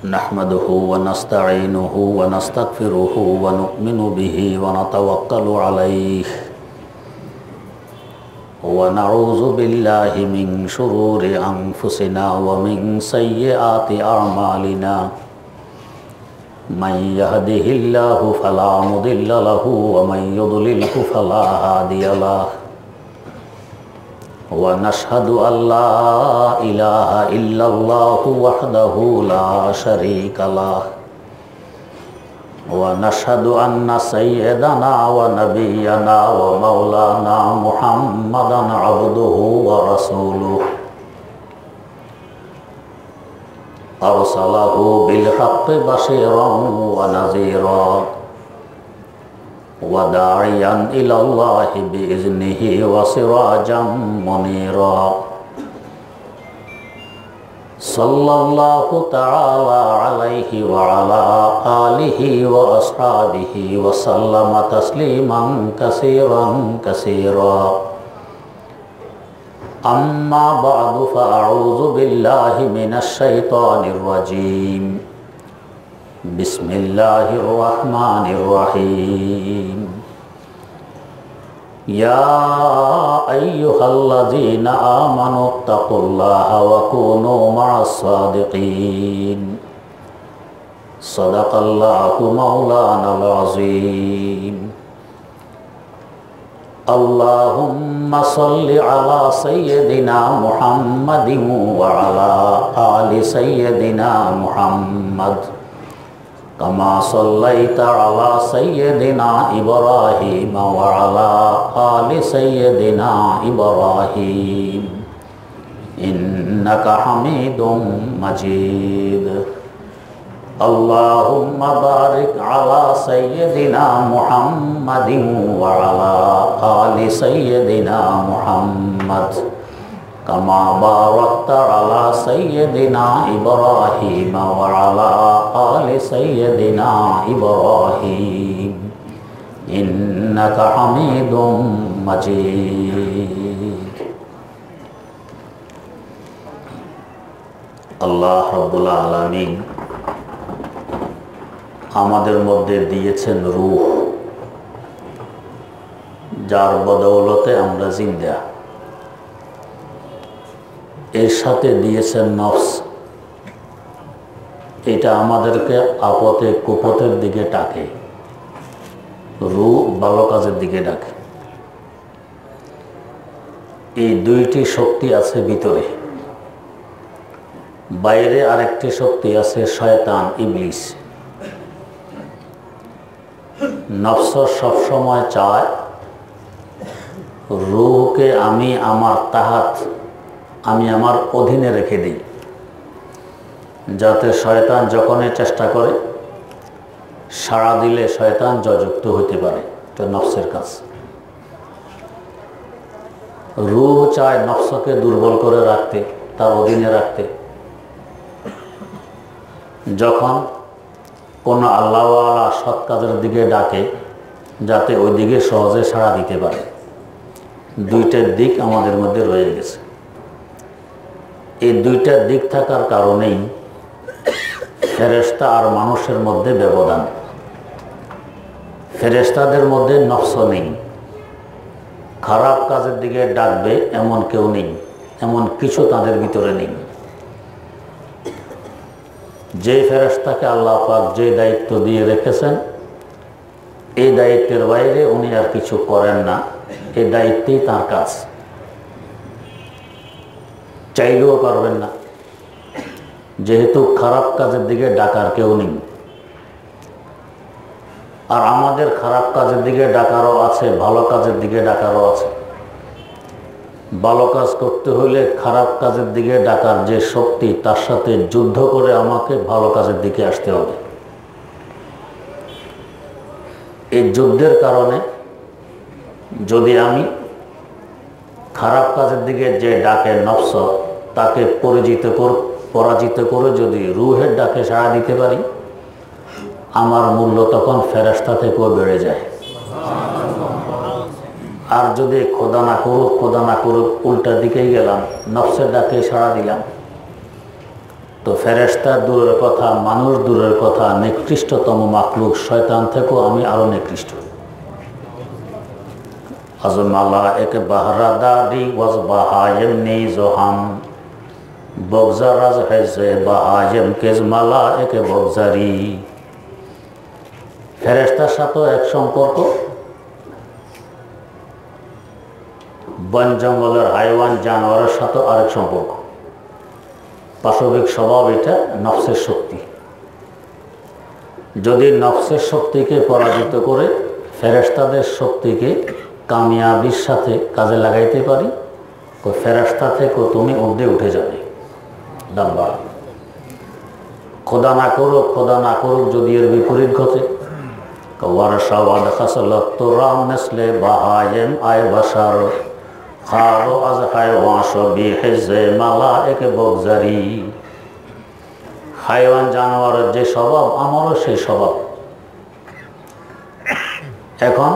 نحمده ونستعينه ونستغفره ونؤمن به ونتوكل عليه ونعوذ بالله من شرور أنفسنا ومن سيئات أعمالنا من يهده الله فلا مضل له ومن يضلله فلا هادي له ونشهد أن لا إله إلا الله وحده لا شريك له ونشهد أن سيدنا ونبينا ومولانا محمدا عبده ورسوله أرسله بالحق بشيرا ونذيرا وداعيا إلى الله بإذنه وسراجا منيرا صلى الله تعالى عليه وعلى آله وأصحابه وسلم تسليما كثيرا كثيرا أما بعد فأعوذ بالله من الشيطان الرجيم بسم الله الرحمن الرحيم يا أيها الذين آمنوا اتقوا الله وكونوا مع الصادقين صدق الله مولانا العظيم اللهم صل على سيدنا محمد وعلى آل سيدنا محمد كما صليت على سيدنا إبراهيم وعلى آل سيدنا إبراهيم إنك حميد مجيد اللهم بارك على سيدنا محمد وعلى آل سيدنا محمد كما باركت على سيدنا إبراهيم وعلى آل سيدنا إبراهيم إنك حميد مجيد আল্লাহ রাব্বুল আলামিন আমাদের মধ্যে দিয়েছেন রূহ, যার বদৌলতে আমরা জিন্দা। এর সাথে দিয়েছেন নফস, এটা আমাদেরকে আপদে কুপথের দিকে ডাকে, রূহ ভালো কাজের দিকে ডাকে। এই দুইটি শক্তি আছে ভিতরে, বাইরে আরেকটি শক্তি আছে শয়তান, ইবলিস। নফস সবসময় চায় রূহকে আমি আমার অধীনে রেখে দিই, যাতে শয়তান যখনই চেষ্টা করে সাড়া দিলে শয়তান জয়যুক্ত হতে পারে। এটা নফসের কাজ। রূহ চায় নফসকে দুর্বল করে রাখতে, তার অধীনে রাখতে। যখন কোনো আল্লাহওয়ালা সৎ কাজের দিকে ডাকে, যাতে ওই দিকে সহজে সাড়া দিতে পারে। দুইটার দিক আমাদের মধ্যে রয়ে গেছে। এই দুইটার দিক থাকার কারণেই ফেরেশতা আর মানুষের মধ্যে ব্যবধান। ফেরেশতাদের মধ্যে নফস নেই, খারাপ কাজের দিকে ডাকবে এমন কেউ নেই, এমন কিছু তাদের ভিতরে নেই। যে ফেরেশতাকে আল্লাহ পাক যে দায়িত্ব দিয়ে রেখেছেন, এই দায়িত্বের বাইরে উনি আর কিছু করেন না। এই দায়িত্বেই তার কাজ, চাইলেও পারবেন না, যেহেতু খারাপ কাজের দিকে ডাকার কেউ নেই। আর আমাদের খারাপ কাজের দিকে ডাকারও আছে, ভালো কাজের দিকে ডাকারও আছে। ভালো কাজ করতে হলে খারাপ কাজের দিকে ডাকার যে শক্তি, তার সাথে যুদ্ধ করে আমাকে ভালো কাজের দিকে আসতে হবে। এই যুদ্ধের কারণে যদি আমি খারাপ কাজের দিকে যে ডাকে নফস, তাকে পরাজিত করে যদি রূহের ডাকে সাড়া দিতে পারি, আমার মূল্য তখন ফেরেশতা থেকেও বেড়ে যায়। আর যদি খোদা না করুক উল্টা দিকেই গেলাম, নফসের ডাকে সাড়া দিলাম, তো ফেরেশতা দূরের কথা, মানুষ দূরের কথা, নিকৃষ্টতম মাখলুক শয়তান থেকেও আমি আরো নিকৃষ্ট। আজ মালায়েকে বাহরাদারি ওয়াজ বাহায়েম নিজহাম বগজারাজ হেজে বাহায়েম কেজ মালায়েকে বগজারি। ফেরেশতার সাথে এক সম্পর্ক, বন জঙ্গলের হাইওয়ান জানোয়ারের সাথে আরেক সম্পর্ক। পাশবিক স্বভাব এটা নফসের শক্তি। যদি নফসের শক্তিকে পরাজিত করে ফেরেশতাদের শক্তিকে কামিয়াবির সাথে কাজে লাগাইতে পারি, তো ফেরেশতা থেকেও তুমি ঊর্ধ্বে উঠে যাবে। দাম্বা খোদা না করুক যদি এর বিপরীত ঘটে, ওয়ারসাওয়াদ খাসলত তোরাম নেসলে বাহায়েম আয় বাসার খারো আজ হায়ওয়ান বিহেজে মালায়েকে বগজারি। হাইওয়ান জানোয়ারের যে স্বভাব আমারও সেই স্বভাব। এখন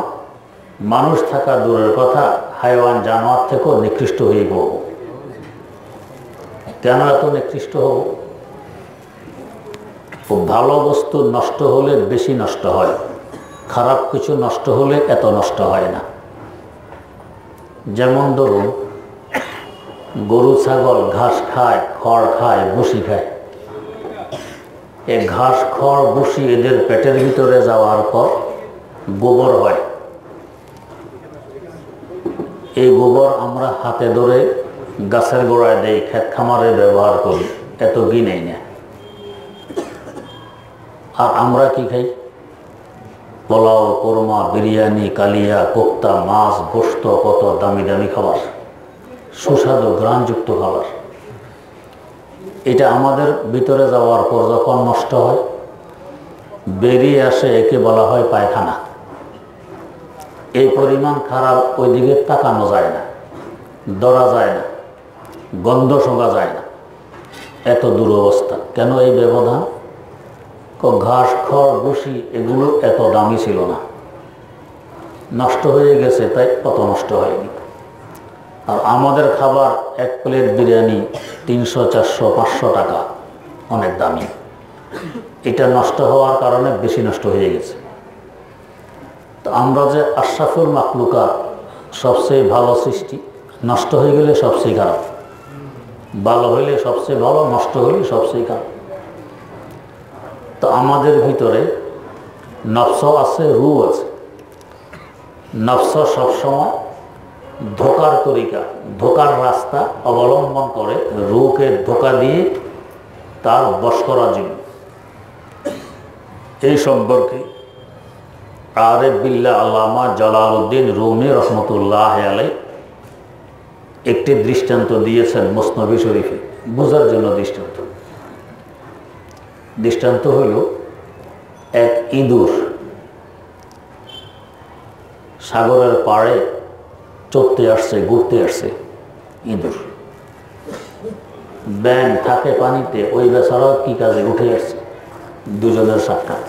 মানুষ থাকা দূরের কথা, হাইওয়ান জানোয়ার থেকেও নিকৃষ্ট হয়ে পড়ব। কেন এত নিকৃষ্ট হব? খুব ভালো বস্তু নষ্ট হলে বেশি নষ্ট হয়, খারাপ কিছু নষ্ট হলে এত নষ্ট হয় না। যেমন ধরুন গরু ছাগল ঘাস খায়, খড় খায়, ভুসি খায়। এই ঘাস খড় ভুসি এদের পেটের ভিতরে যাওয়ার পর গোবর হয়। এই গোবর আমরা হাতে ধরে গাছের গোড়ায় দেই, ক্ষেত খামারে ব্যবহার করি, এত গিনেই না। আর আমরা কি খাই? পোলাও, কোরমা, বিরিয়ানি, কালিয়া, কোপ্তা, মাছ, গোশত, কত দামি দামি খাবার, সুস্বাদু গ্রাণযুক্ত খাবার। এটা আমাদের ভিতরে যাওয়ার পর যখন নষ্ট হয়, বেরিয়ে আসে, একে বলা হয় পায়খানা। এই পরিমাণ খারাপ, ওইদিকে তাকানো যায় না, ধরা যায় না, গন্ধ শোকা যায় না, এত দুরবস্থা। কেন এই ব্যবধান? ঘাস খড় ভুসি এগুলো এত দামি ছিল না, নষ্ট হয়ে গেছে, তাই কত নষ্ট হয়নি। আর আমাদের খাবার এক প্লেট বিরিয়ানি 300, 400, 500 টাকা, অনেক দামি। এটা নষ্ট হওয়ার কারণে বেশি নষ্ট হয়ে গেছে। তো আমরা যে আশরাফুল মাখলুকাত, সবচেয়ে ভালো সৃষ্টি, নষ্ট হয়ে গেলে সবচেয়ে খারাপ, ভালো হইলে সবচেয়ে ভালো, নষ্ট হইলে সবচেয়ে খারাপ। তো আমাদের ভিতরে নফস আছে, রূহ আছে। নফস সবসময় ধোকার তরিকা, ধোকার রাস্তা অবলম্বন করে রূহকে ধোকা দিয়ে তার বশ করার জন্য। এই সম্পর্কে আরিফ বিল্লাহ আল্লামা জালালউদ্দিন রুমি রহমতুল্লাহ আলাই একটি দৃষ্টান্ত দিয়েছেন মুসনবী শরীফে, বোঝার জন্য দৃষ্টান্ত হইল, এক ইঁদুর সাগরের পাড়ে চড়তে আসছে, ঘুরতে আসছে। ইঁদুর, ব্যাঙ থাকে পানিতে, ওই বেচারাও কি কাজে উঠে আসছে। দুজনের সাক্ষাৎ।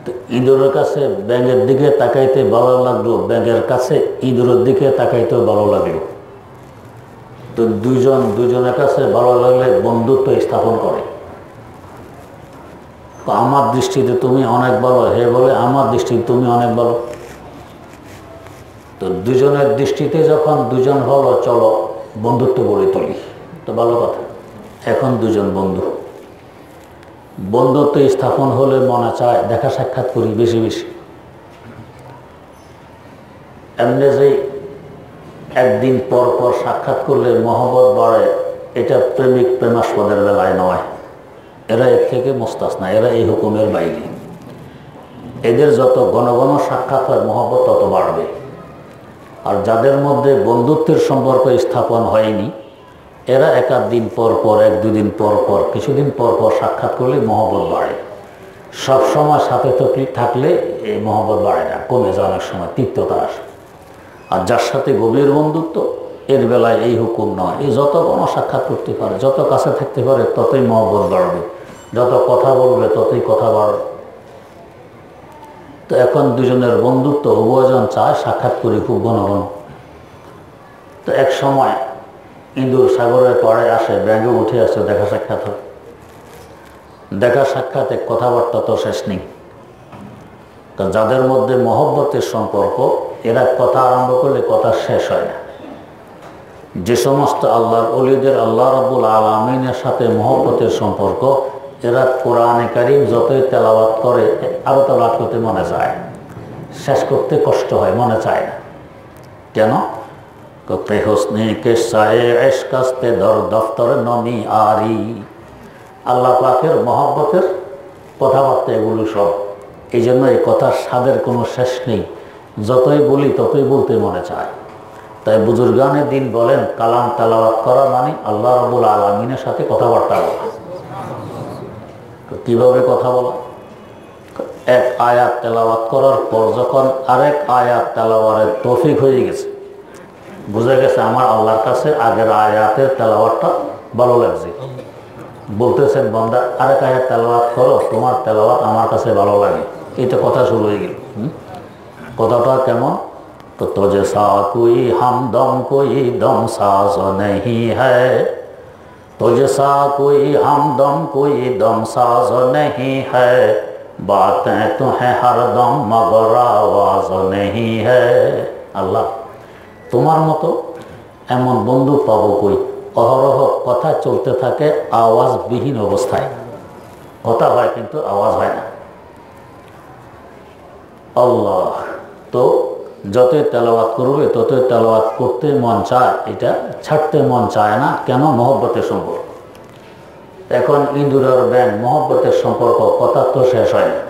তো ইঁদুরের কাছে ব্যাঙের দিকে তাকাইতে ভালো লাগলো, ব্যাঙের কাছে ইঁদুরের দিকে তাকাইতেও ভালো লাগলো। তো দুজনের কাছে ভালো লাগলে বন্ধুত্ব স্থাপন করে। আমার দৃষ্টিতে তুমি অনেক ভালো, হে বলে আমার দৃষ্টিতে তুমি অনেক ভালো। তো দুজনের দৃষ্টিতে যখন দুজন ভালো, চলো বন্ধুত্ব গড়ে তুলি, তো ভালো কথা। এখন দুজন বন্ধু, বন্ধুত্ব স্থাপন হলে মনে চায় দেখা সাক্ষাৎ করি বেশি বেশি। এমনি যে একদিন পর পর সাক্ষাৎ করলে মহব্বত বাড়ে, এটা প্রেমিক প্রেমাস্পদের বেলায় নয়। এরা এর থেকে মোস্তাসনা, এরা এই হুকুমের বাইরে। এদের যত ঘন ঘন সাক্ষাৎ হয় মহব্বত তত বাড়বে। আর যাদের মধ্যে বন্ধুত্বের সম্পর্ক স্থাপন হয়নি, এরা একাধ দিন পর পর, এক দুদিন পর পর, কিছুদিন পর পর সাক্ষাৎ করলে মহব্বত বাড়ে। সবসময় সাথে থাকলে এই মহব্বত বাড়ে না, কমে যায়, অনেক সময় তিক্ততা আসে। আর যার সাথে গভীর বন্ধুত্ব, এর বেলায় এই হুকুম নয়। এই যত কোনো সাক্ষাৎ করতে পারে, যত কাছে থাকতে পারে, ততই মহব্বত বাড়বে, যত কথা বলবে ততই কথা বাড়বে। তো এখন দুজনের বন্ধুত্ব, উভয়জন চায় সাক্ষাৎ করি খুব ঘন ঘন। তো এক সময় ইন্দুর সাগরের পাড়ে আসে, ব্যাঙে উঠে আসে, দেখা সাক্ষাৎ হয়। দেখা সাক্ষাতে কথাবার্তা তো শেষ নেই। তো যাদের মধ্যে মহব্বতের সম্পর্ক, এরা কথা আরম্ভ করলে কথা শেষ হয় না। যে সমস্ত আল্লাহর ওলিদের আল্লাহ রাব্বুল আলামিনের সাথে মহব্বতের সম্পর্ক, এরা কোরআনে কারীম যতই তেলাওয়াত করে আরও তেলাওয়াত করতে মনে চায়, শেষ করতে কষ্ট হয়, মনে চায় না। কেন? তে হোসনে কে সায়ে এশকাস্তে দর দফতর নমি আরি। আল্লাহ পাকের মহব্বতের কথাবার্তা এগুলো সব। এই জন্য এই কথার স্বাদের কোনো শেষ নেই, যতই বলি ততই বলতে মনে চায়। তাই বুজুর্গানে দিন বলেন, কালাম তেলাওয়াত করা মানে আল্লাহ রাব্বুল আলামিনের সাথে কথাবার্তা বলা। তো কীভাবে কথা বলা? এক আয়াত তেলাওয়াত করার পর যখন আরেক আয়াত তেলাওয়াতের তৌফিক হয়ে গেছে, বুঝা গেছে আমার আল্লাহর কাছে আগের আয়াতের তেলাওয়াতটা ভালো লাগছে, বলতেছেন বান্দা আরেক আয়াত তেলাওয়াত করো, তোমার তেলাওয়াত আমার কাছে ভালো লাগে। এটা কথা শুরু হয়ে গেল। কথাটা কেমন? तो तुझे सा कोई हमदम कोई दम साज नहीं है, तुझे सा कोई हमदम कोई दम साज नहीं है, बातें तो हैं हर दम मगर आवाज नहीं है। আল্লাহ, তোমার মতো এমন বন্ধু পাবো কই, অহরহ কথা চলতে থাকে আওয়াজবিহীন অবস্থায়। কথা হয় কিন্তু আওয়াজ হয় না। আল্লাহ, তো যতই তেলাওয়াত করবে ততই তেলাওয়াত করতে মন চায়, এটা ছাড়তে মন চায় না। কেন? মহব্বতের সম্পর্ক। এখন ইঁদুর আর ব্যাঙ, মহব্বতের সম্পর্ক, কথা তো শেষ হয় না।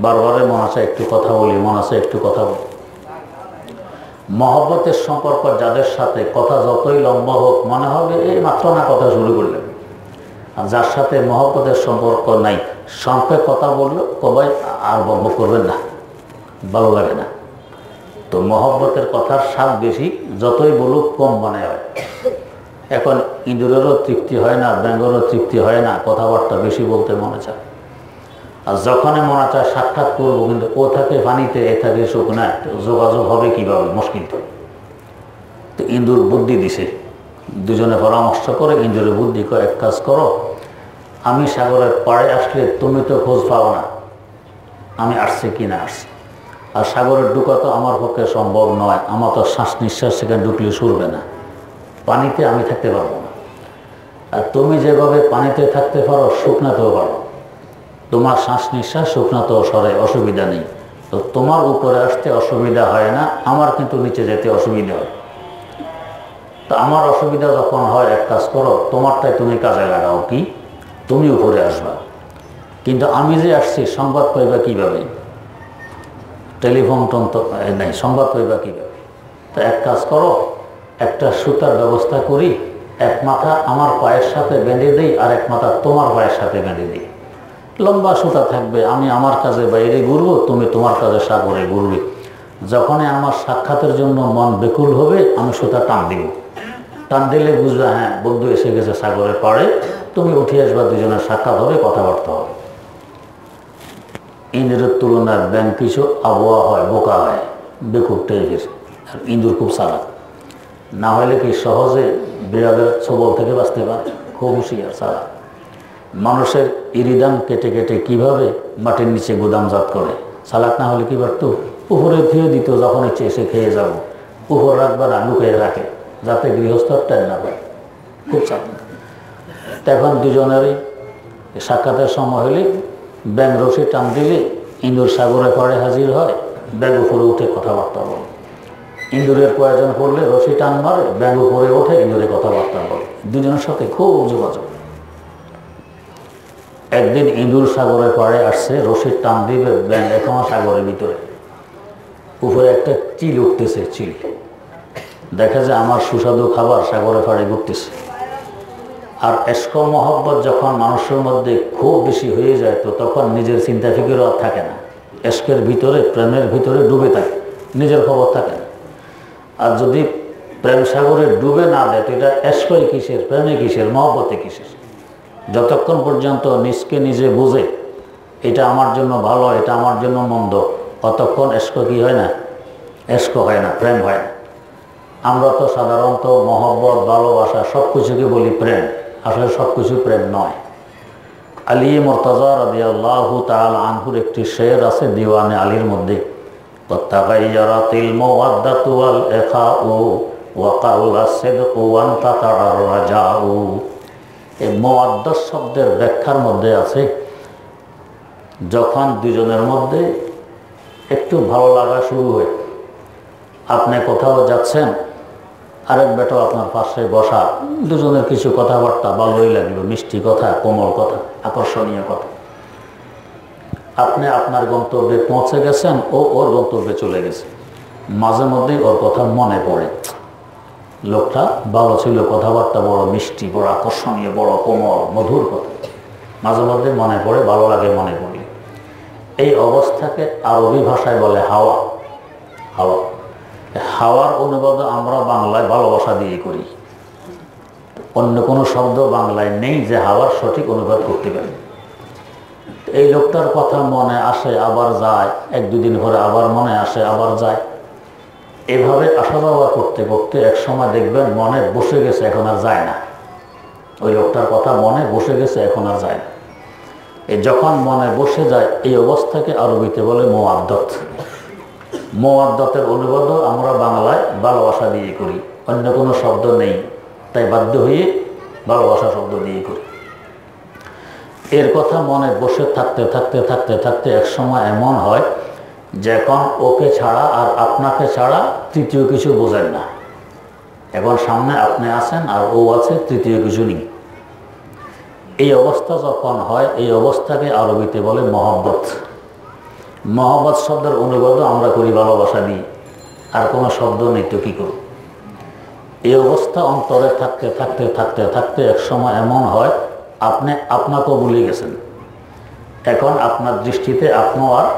বারবারে মন আছে একটু কথা বলি, মন আছে একটু কথা বলি। মহব্বতের সম্পর্ক যাদের সাথে, কথা যতই লম্বা হোক মনে হবে এই মাত্র না কথা শুরু করলেন। আর যার সাথে মহব্বতের সম্পর্ক নাই, সংক্ষেপে কথা বললো কবাই আর বকবক করবেন না, ভালো লাগে না। তো মহব্বতের কথার স্বাদ বেশি, যতই বলুক কম মনে হয়। এখন ইঁদুরেরও তৃপ্তি হয় না, ব্যাঙেরও তৃপ্তি হয় না, কথাবার্তা বেশি বলতে মনে চায়। আর যখনই মনে চায় সাক্ষাৎ করবো, কিন্তু ও থাকে পানিতে, এ থাকে শুকনায়, যোগাযোগ হবে কীভাবে? মুশকিল। তো ইঁদুর বুদ্ধি দিছে, দুজনে পরামর্শ করে ইঁদুরের বুদ্ধি করে, এক কাজ করো, আমি সাগরের পাড়ে আসলে তুমি তো খোঁজ পাও না আমি আসছি কি না আসছি, আর সাগরের ঢুকা তো আমার পক্ষে সম্ভব নয়, আমার তো শ্বাস নিঃশ্বাস সেখানে ঢুকলে সরবে না, পানিতে আমি থাকতে পারবো না। আর তুমি যেভাবে পানিতে থাকতে পারো শুকনাতেও পারো, তোমার শ্বাস নিঃশ্বাস শুকনাতেও সরে, অসুবিধা নেই। তো তোমার উপরে আসতে অসুবিধা হয় না, আমার কিন্তু নিচে যেতে অসুবিধা হয়। তো আমার অসুবিধা যখন হয়, এক কাজ করো, তোমারটাই তুমি কাজে লাগাও। কি? তুমি উপরে আসবা, কিন্তু আমি যে আসছি সংবাদ পাইবা কীভাবে? টেলিফোন টোন তো নাই, সংবাদ পাইবা কীভাবে? তো এক কাজ করো, একটা সুতার ব্যবস্থা করি, এক মাথা আমার পায়ের সাথে বেঁধে দিই, আর এক মাথা তোমার পায়ের সাথে বেঁধে দিই। লম্বা সুতা থাকবে, আমি আমার কাজে বাইরে ঘুরবো, তুমি তোমার কাজে সাগরে ঘুরবে। যখনই আমার সাক্ষাতের জন্য মন বেকুল হবে, আমি সুতা টান দিব, টান দিলে বুঝবে হ্যাঁ বন্ধু এসে গেছে সাগরের পাড়ে, তুমি উঠে আসবা, দুজনের সাক্ষাৎ হবে, কথাবার্তা হবে। ইঁদুরের তুলনায় ব্যাঙ কিছু আবহাওয়া হয়, বোকা হয়, বেকুব টাইপের। আর ইঁদুর খুব চালাক, না হলে কি সহজে বিড়ালের ছোবল থেকে বাঁচতে পারে, খুব হুঁশিয়ার চালাক। মানুষের ইরিদাম কেটে কেটে কিভাবে মাটির নিচে গুদামজাত করে, চালাক না হলে কি পারত? উপরে ধুয়ে দিত, যখন ইচ্ছে এসে খেয়ে যাব, উপর রাখবে না, লুকিয়ে রাখে যাতে গৃহস্থর টেন না পায়, খুব চালাক। এখন দুজনেরই সাক্ষাতের সময় হলে ব্যাঙ রশি টান দিলে ইঁদুর সাগরে পাড়ে হাজির হয়, ব্যাঙ উপরে উঠে কথাবার্তা বলে। ইঁদুরের প্রয়োজন পড়লে রশি টান মারে, ব্যাঙ উপরে ওঠে, ইঁদুরে কথাবার্তা বলে, দুজনের সাথে খুব যোগাযোগ। একদিন ইঁদুর সাগরের পাড়ে আসছে, রশির টান দিবে, ব্যাঙ এখনো সাগরের ভিতরে, উপরে একটা চিল উঠতেছে, চিল দেখা যায় আমার সুস্বাদু খাবার সাগরের পাড়ে ঘুরতেছে। আর এশক মহব্বত যখন মানুষের মধ্যে খুব বেশি হয়ে যায়, তো তখন নিজের চিন্তা ফিকির আর থাকে না, এশকের ভিতরে, প্রেমের ভিতরে ডুবে থাকে, নিজের খবর থাকে না। আর যদি প্রেম সাগরে ডুবে না দেয়, তো এটা এশকই কিসের, প্রেমে কিসের, মহব্বতে কিসের? যতক্ষণ পর্যন্ত নিজকে নিজে বুঝে এটা আমার জন্য ভালো, এটা আমার জন্য মন্দ, অতক্ষণ এশক কি হয় না? এশক হয় না, প্রেম হয় না। আমরা তো সাধারণত মহব্বত, ভালোবাসা সব কিছুকে বলি প্রেম, আসলে সব কিছু প্রেম নয়। আলী মুর্তজা রাদিয়াল্লাহু তাআলা আনহুর একটি শের আছে দিওয়ানে আলীর মধ্যে, তাগায়্যারাতিল মাওয়াদ্দাতু ওয়াল ইখাউ ওয়া কাল্লা সিদকু ওয়া তাতাআর রাজাউ। এই মাওয়াদ্দাত শব্দের ব্যাখ্যার মধ্যে আছে যখন দুজনের মধ্যে একটু ভালো লাগা শুরু হয়, আপনি কোথাও যাচ্ছেন, আরেক বেটা আপনার পাশে বসা, দুজনের কিছু কথাবার্তা ভালোই লাগলো, মিষ্টি কথা, কোমল কথা, আকর্ষণীয় কথা। আপনি আপনার গন্তব্যে পৌঁছে গেছেন, ও ওর গন্তব্যে চলে গেছে। মাঝে মধ্যেই ওর কথা মনে পড়ে, লোকটা ভালো ছিল, কথাবার্তা বড় মিষ্টি, বড় আকর্ষণীয়, বড় কোমল মধুর কথা, মাঝে মধ্যে মনে পড়ে, ভালো লাগে মনে পড়লে। এই অবস্থাকে আরবি ভাষায় বলে হাওয়া। হাওয়া, হাওয়ার অনুবাদ আমরা বাংলায় ভালোবাসা দিয়ে করি। অন্য কোনো শব্দ বাংলায় নেই যে হাওয়ার সঠিক অনুবাদ করতে পারে। এই লোকটার কথা মনে আসে আবার যায়, এক দুদিন পরে আবার মনে আসে আবার যায়, এভাবে আসা যাওয়া করতে করতে এক সময় দেখবেন মনে বসে গেছে, এখন আর যায় না। ওই লোকটার কথা মনে বসে গেছে, এখন আর যায় না। এই যখন মনে বসে যায়, এই অবস্থাকে আরবিতে বলে মোয়াদ্দত। মোয়াদ্দতের অনুবাদ আমরা বাংলায় ভালোবাসা দিয়ে করি, অন্য কোনো শব্দ নেই, তাই বাধ্য হয়ে ভালোবাসা শব্দ দিয়ে করি। এর কথা মনে বসে থাকতে থাকতে থাকতে থাকতে এক সময় এমন হয় যে এখন ওকে ছাড়া আর আপনাকে ছাড়া তৃতীয় কিছু বোঝেন না। এখন সামনে আপনি আছেন আর ও আছে, তৃতীয় কিছু নেই। এই অবস্থা যখন হয়, এই অবস্থাকে আরবিতে বলে মহব্বত। মহব্বত শব্দের অনুবাদ আমরা করি ভালোবাসা দিই, আর কোনো শব্দ নেই তো কী করব। এই অবস্থা অন্তরে থাকতে থাকতে থাকতে থাকতে এক সময় এমন হয় আপনি আপনাকেও ভুলে গেছেন। এখন আপনার দৃষ্টিতে আপনিও আর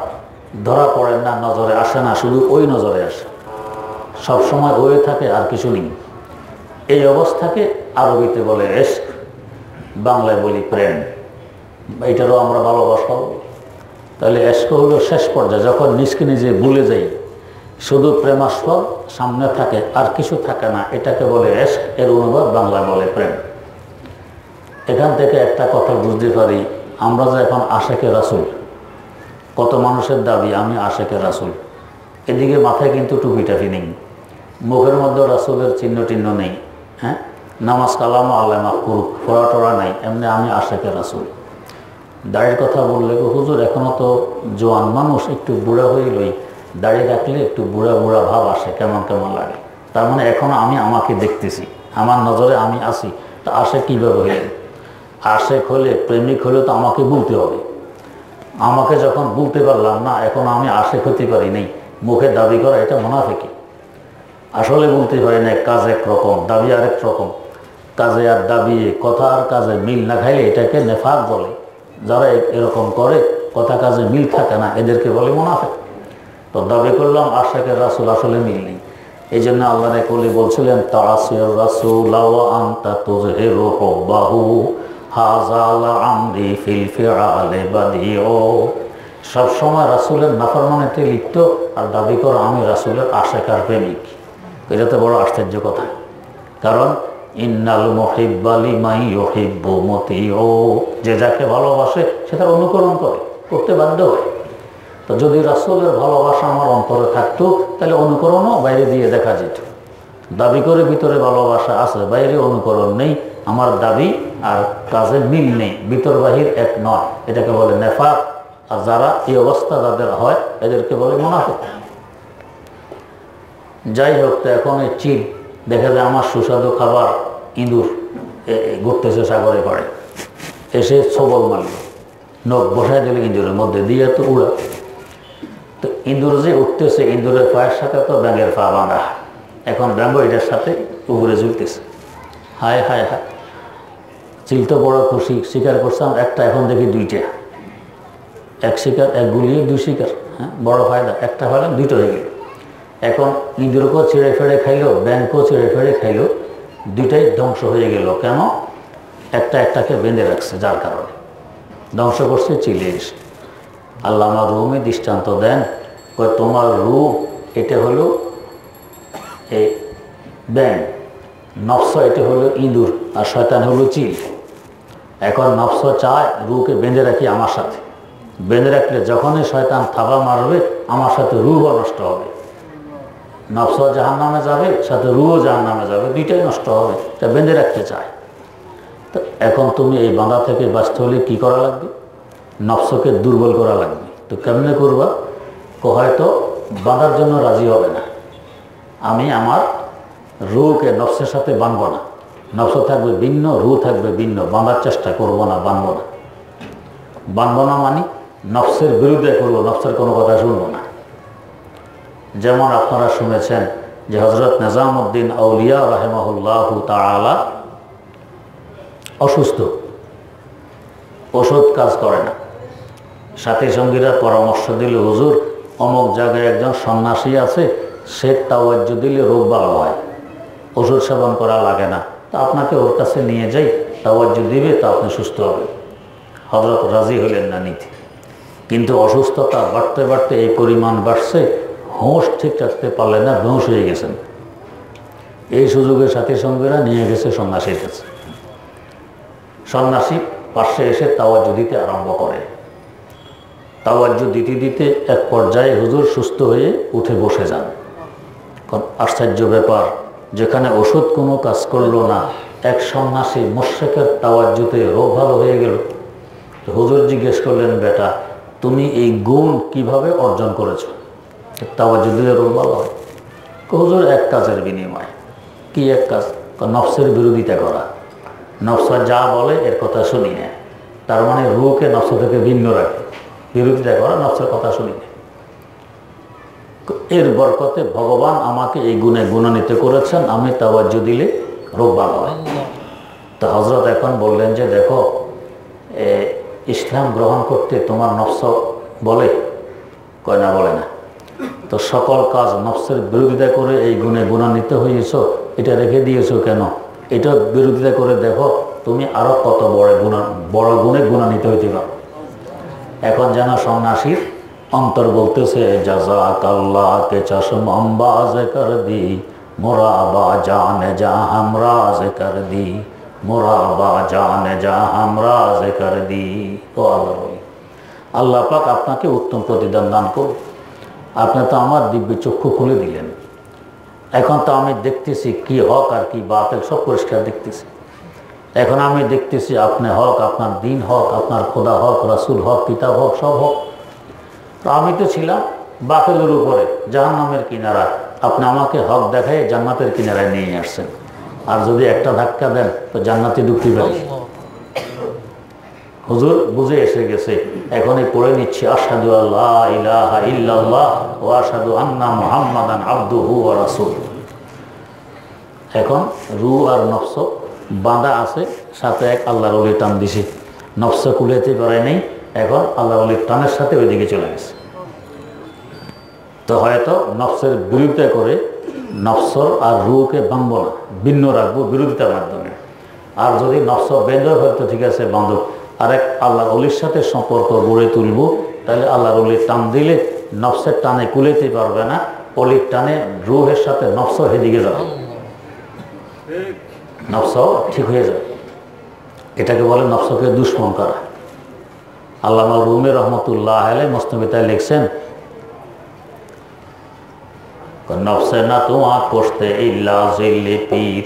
ধরা পড়েন না, নজরে আসে না, শুধু ওই নজরে আসে, সবসময় ওই থাকে, আর কিছু নেই। এই অবস্থাকে আরবিতে বলে ইশক, বাংলায় বলি প্রেম। এইটারও আমরা ভালোবাসা। তাহলে ইশক হলো শেষ পর্যায়ে, যখন নিজকে নিজে ভুলে যাই, শুধু প্রেমাস্পদ সামনে থাকে, আর কিছু থাকে না, এটাকে বলে ইশক। এর অনুবাদ বাংলায় বলে প্রেম। এখান থেকে একটা কথা বুঝতে পারি, আমরা যে এখন আশেকে রাসূল, কত মানুষের দাবি আমি আশেকে রাসূল, এদিকে মাথায় কিন্তু টুপি টাপি নেই, মুখের মধ্যে রাসূলের চিহ্ন টিহ্ন নেই, হ্যাঁ, নামাজ কালাম আল্লাহ মাফ করুক, পড়া টড়া নাই, এমনি আমি আশেকে রাসূল। দাড়ির কথা বললে হুজুর এখনও তো জোয়ান মানুষ, একটু বুড়া হয়ে লই, দাড়ি রাখলে একটু বুড়া বুড়া ভাব আসে, কেমন কেমন লাগে। তার মানে এখনও আমি আমাকে দেখতেছি, আমার নজরে আমি আসি। তা আশেক কীভাবে হইলেন? আশেক হলে, প্রেমিক হলে তো আমাকে বলতে হবে। আমাকে যখন বলতে পারলাম না, এখন আমি আশেক হতে পারি নাই, মুখে দাবি করা এটা মুনাফিকি। আসলে বলতে পারি না, কাজ একরকম, দাবি আরেক রকম। কাজে আর দাবি, কথা আর কাজে মিল না খাইলে এটাকে নেফাক বলে। যারা এরকম করে, কথা কাজে মিল থাকে না, এদেরকে বলে মুনাফিক। তো দাবি করলাম আশেকের রাসূল, আসলে মিল নেই। এই জন্য আল্লাহ কলি বলছিলেন তাআসির রাসূল ওয়া আনতা তুযহিরু হুব্বাহু হাযা আমরি ফিল ফিআলি বাদিউ। সবসময় রাসূলের নাফরমানিতে লিপ্ত আর দাবি করো আমি রাসূলের আশেক আর প্রেমিক। এটা তো বড় আশ্চর্য কথা। কারণ ইন্নাল মুহিব্বা লিমান ইউহিব্বু মুতিউ, যে যাকে ভালোবাসে সে তার অনুকরণ করে, করতে বাধ্য হয়। তো যদি রাসূলের ভালোবাসা আমার অন্তরে থাকতো, তাহলে অনুকরণও বাইরে দিয়ে দেখা যেত। দাবি করে ভিতরে ভালোবাসা আছে, বাইরে অনুকরণ নেই, আমার দাবি আর কাজে মিল নেই, ভিতর বাহির এক নয়, এটাকে বলে নেফাক। আর যারা এই অবস্থা যাদের হয়, এদেরকে বলে মুনাফিক। যাই হোক, তো এখন এই চিল দেখা যায় আমার সুস্বাদু খাবার ইঁদুর ঘুরতেছে সাগরে পাড়ে, এসে সবল মারল, নখ বসায় দিলে ইঁদুরের মধ্যে দিয়ে তো উড়া। তো ইঁদুর যে উঠতেছে, ইঁদুরের পায়ের সাথে তো ব্যাঙের পা বাঁধা, এখন ব্যাঙ এটার সাথে উপরে ঝুলতেছে। হায় হায় হায়, চিল তো বড় খুশি, শিকার করছিলাম একটা, এখন দেখি দুইটা। এক শিকার, এক গুলিয়ে দুই শিকার, হ্যাঁ, বড় ফায়দা। একটা ফায়দা দুইটা হয়ে গেল। এখন ইঁদুরকেও ছেড়ে ফেড়ে খাইলো, ব্যাঙকেও ছেড়ে ফেড়ে খাইলো, দুইটাই ধ্বংস হয়ে গেল। কেন? একটা একটাকে বেঁধে রাখছে, যার কারণে ধ্বংস করছে চিলে এসে। আল্লাহ আমার রুমে দৃষ্টান্ত দেন, তোমার রূপ এটা হলো ব্যাং, নফস এটা হলো ইঁদুর আর শয়তান হলো চিল। এখন নফস চায় রুকে বেঁধে রাখি আমার সাথে, বেঁধে রাখলে যখনই শয়তান থাবা মারবে আমার সাথে রুহও নষ্ট হবে। নফস জাহান্নামে যাবে, সাথে রুহও জাহান্নামে যাবে, দুইটাই নষ্ট হবে। এটা বেঁধে রাখতে চায়। তো এখন তুমি এই বাঁধা থেকে বাঁচতে হলে কী করা লাগবে? নফসকে দুর্বল করা লাগবে। তো কেমনে করবা? হয়তো বাঁধার জন্য রাজি হবে না, আমি আমার রুহকে নফসের সাথে বাঁধব না। নফস থাকবে ভিন্ন, রুহ থাকবে ভিন্ন, বাঁধার চেষ্টা করব না, বাঁধব না। বাঁধব না মানে নফসের বিরুদ্ধে করবো, নফসের কোনো কথা শুনবো না। যেমন আপনারা শুনেছেন যে হযরত নিজামউদ্দিন আউলিয়া রাহিমাহুল্লাহু তাআলা অসুস্থ, ওষুধ কাজ করে না। সাথী সঙ্গীরা পরামর্শ দিল, হুজুর অমুক জায়গায় একজন সন্ন্যাসী আছে, সে তাওয়াজ্জু দিলে রোগ ভালো হয়, ওষুধ সেবন করা লাগে না, তা আপনাকে ওর কাছে নিয়ে যাই, তাওয়াজ্জু দিবে, তা আপনি সুস্থ হবেন। হযরত রাজি হলেন না নিতে। কিন্তু অসুস্থতা বাড়তে বাড়তে এই পরিমাণ বাড়ছে, হোঁশ ঠিক রাখতে পারলেন না, বেহুশ হয়ে গেছেন। এই সুযোগে সাথী সঙ্গীরা নিয়ে গেছে সন্ন্যাসীর কাছে। সন্ন্যাসী পাশে এসে তাওয়াজ্জু দিতে আরম্ভ করে। তাওয়াজ্জু দিতে দিতে এক পর্যায়ে হুজুর সুস্থ হয়ে উঠে বসে যান। আশ্চর্য ব্যাপার, যেখানে ওষুধ কোনো কাজ করলো না, এক সন্ন্যাসী মুশরিকের তাওয়াজ্জুতে রোগ ভালো হয়ে গেল। হুজুর জিজ্ঞেস করলেন, বেটা তুমি এই গুণ কিভাবে অর্জন করেছো? তাওয়াজ্জু দিলে রোগ ভালো হয়। হুজুর এক কাজের বিনিময়ে। কি এক কাজ? নফসের বিরোধিতা করা। নফস যা বলে এর কথা শুনি না, তার মানে রুহকে নফস থেকে ভিন্ন রাখে, বিরোধিতা করা, নফসের কথা শুনি না। এর বরকতে ভগবান আমাকে এই গুণে গুণান্বিত করেছেন, আমি তাওয়াজ্জু দিলে রোগ ভালো হয়। তো হযরত এখন বললেন যে দেখো, ইসলাম গ্রহণ করতে তোমার নফস বলে? কয় না, বলে না। তো সকল কাজ নফসের বিরোধিতা করে এই গুণে গুণান্বিত হয়েছ, এটা রেখে দিয়েছো কেন? এটা বিরোধিতা করে দেখো তুমি আরো কত বড় গুণে গুণান্বিত হইতে পারো। এখন যেন সন্ন্যাসীর অন্তর বলতেছে, জাযাকাল্লাহকে চশম আম্বাজ কর দি, মোরাবা জানে যা হামরাজ কর দি, মোরাবা জানে যা হামরাজ কর দি। ও আল্লাহ পাক আপনাকে উত্তম প্রতিদান দান করুন। আপনি তো আমার দিব্য চক্ষু খুলে দিলেন। এখন তো আমি দেখতেছি কি হক আর কি বাতিল, সব পরিষ্কার দেখতেছি। এখন আমি দেখতেছি আপনি হক, আপনার দিন হক, আপনার খোদা হক, রাসূল হক, কিতাব হক, সব হক। তো আমি তো ছিলাম বাতিলের উপরে, জাহান্নামের কিনারায়। আপনি আমাকে হক দেখায় জান্নাতের কিনারায় নিয়ে আসছেন। আর যদি একটা ধাক্কা দেন তো জান্নাতে ঢুকতে পারি। হুজুর বুঝে এসে গেছে। এখনই পড়ে নিচ্ছি, আশহাদু আল্লা ইলাহা ইল্লাল্লাহ ওয়া আশহাদু আন্না মুহাম্মাদান আবদুহু ওয়া রাসূলুহু। এখন রূহ আর নফস বাঁধা আছে, সাথে এক আল্লাহর ওলি টান দিছে। নফস কুলাইতে পারে নাই, এখন আল্লাহর ওলির টানের সাথে ওইদিকে চলে গেছে। তো হয়তো নফসের বিরোধিতা করে নফসর আর রূহকে বাঁধব না, ভিন্ন রাখবো বিরোধিতার মাধ্যমে। আর যদি নফস বেঁধে হয়তো ঠিক আছে বাঁধব, আরেক আল্লাহর ওলির সাথে সম্পর্ক গড়ে তুলব, তাহলে আল্লাহর ওলির টান দিলে নফসের টানে কুলাইতে পারবে না, ওলির টানে রূহের সাথে নফস হেদিকে যাবে, নফস ঠিক হয়ে যাবে। এটাকে বলে নফসকে দুশ্মন করা। আল্লামা রুমি রহমতুল্লাহ আলাইহি মুসনাবিতে লিখছেন, নফসে না তোমার কষতে ইল্লা জিল্লি পীর,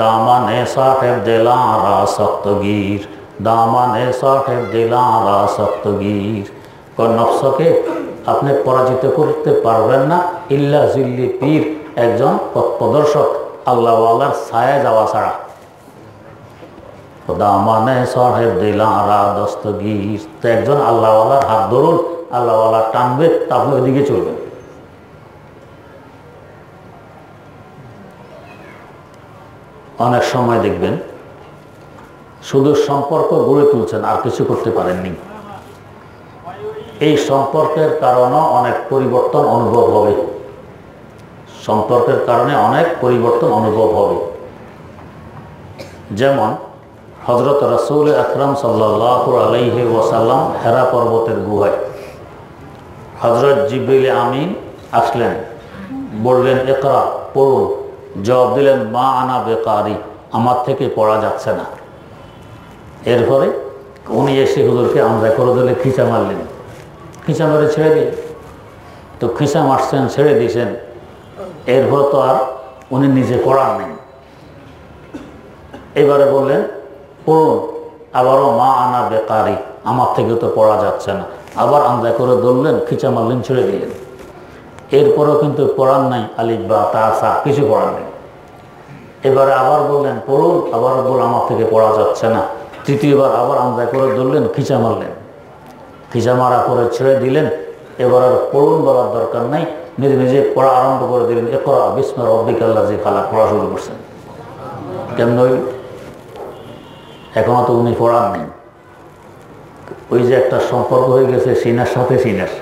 দামানে সাহেব দিলারা সক্তগীর, দামানে সাহেব দিলারা সক্তগীর। নফসকে আপনি পরাজিত করতে পারবেন না ইল্লা জিল্লি পীর, একজন পথ প্রদর্শক আল্লাহওয়ালার ছায়া যাওয়া ছাড়া। দামানে সাহেব দিলারা দস্তগীর, তো একজন আল্লাহওয়ালার হাত ধরুন, আল্লাহওয়ালা টানবে, তা আপনি ওইদিকে চলবেন। অনেক সময় দেখবেন শুধু সম্পর্ক গড়ে তুলছেন, আর কিছু করতে পারেননি। এই সম্পর্কের কারণে অনেক পরিবর্তন অনুভব হবে, সম্পর্কের কারণে অনেক পরিবর্তন অনুভব হবে। যেমন হযরত রাসূল আকরাম সাল্লাল্লাহু আলাইহি ওয়াসাল্লাম হেরা পর্বতের গুহায়, হযরত জিবরিল আমিন আসলেন, বললেন ইকরা, পড়ুন। জবাব দিলেন মা আনা বেকারি, আমার থেকে পড়া যাচ্ছে না। এরপরে উনি এসে হুজুরকে আমজা করে দিলে খিঁচা মারলেন, খিঁচা মেরে ছেড়ে দিয়ে, তো খিঁচা মারছেন, ছেড়ে দিয়েছেন। এরপর তো আর উনি নিজে পড়ার নেই। এবারে বললেন পড়ুন, আবারও মা আনা বেকারি, আমার থেকে তো পড়া যাচ্ছে না। আবার আমজা করে ধরলেন, খিঁচা মারলেন, ছেড়ে দিলেন। এরপরও কিন্তু পড়ার নাই, আলিফ বা তা সা কিছু পড়ার নেই। এবারে আবার বললেন পড়ুন, আবার বল আমার থেকে পড়া যাচ্ছে না। তৃতীয়বার আবার আমজা করে ধরলেন, খিঁচা মারলেন, খিঁচা মারা করে ছেড়ে দিলেন। এবার আর পড়ুন বলার দরকার নাই, নিজে নিজে পড়া আরম্ভ করে দিলেন। ইকরা বিস্মি রাব্বিকাল্লাযী খালাক, পড়া শুরু করছেন। কেমন হইল? এখনো তো উনি পড়ার নেই। ওই যে একটা সম্পর্ক হয়ে গেছে সিনার সাথে সিনার,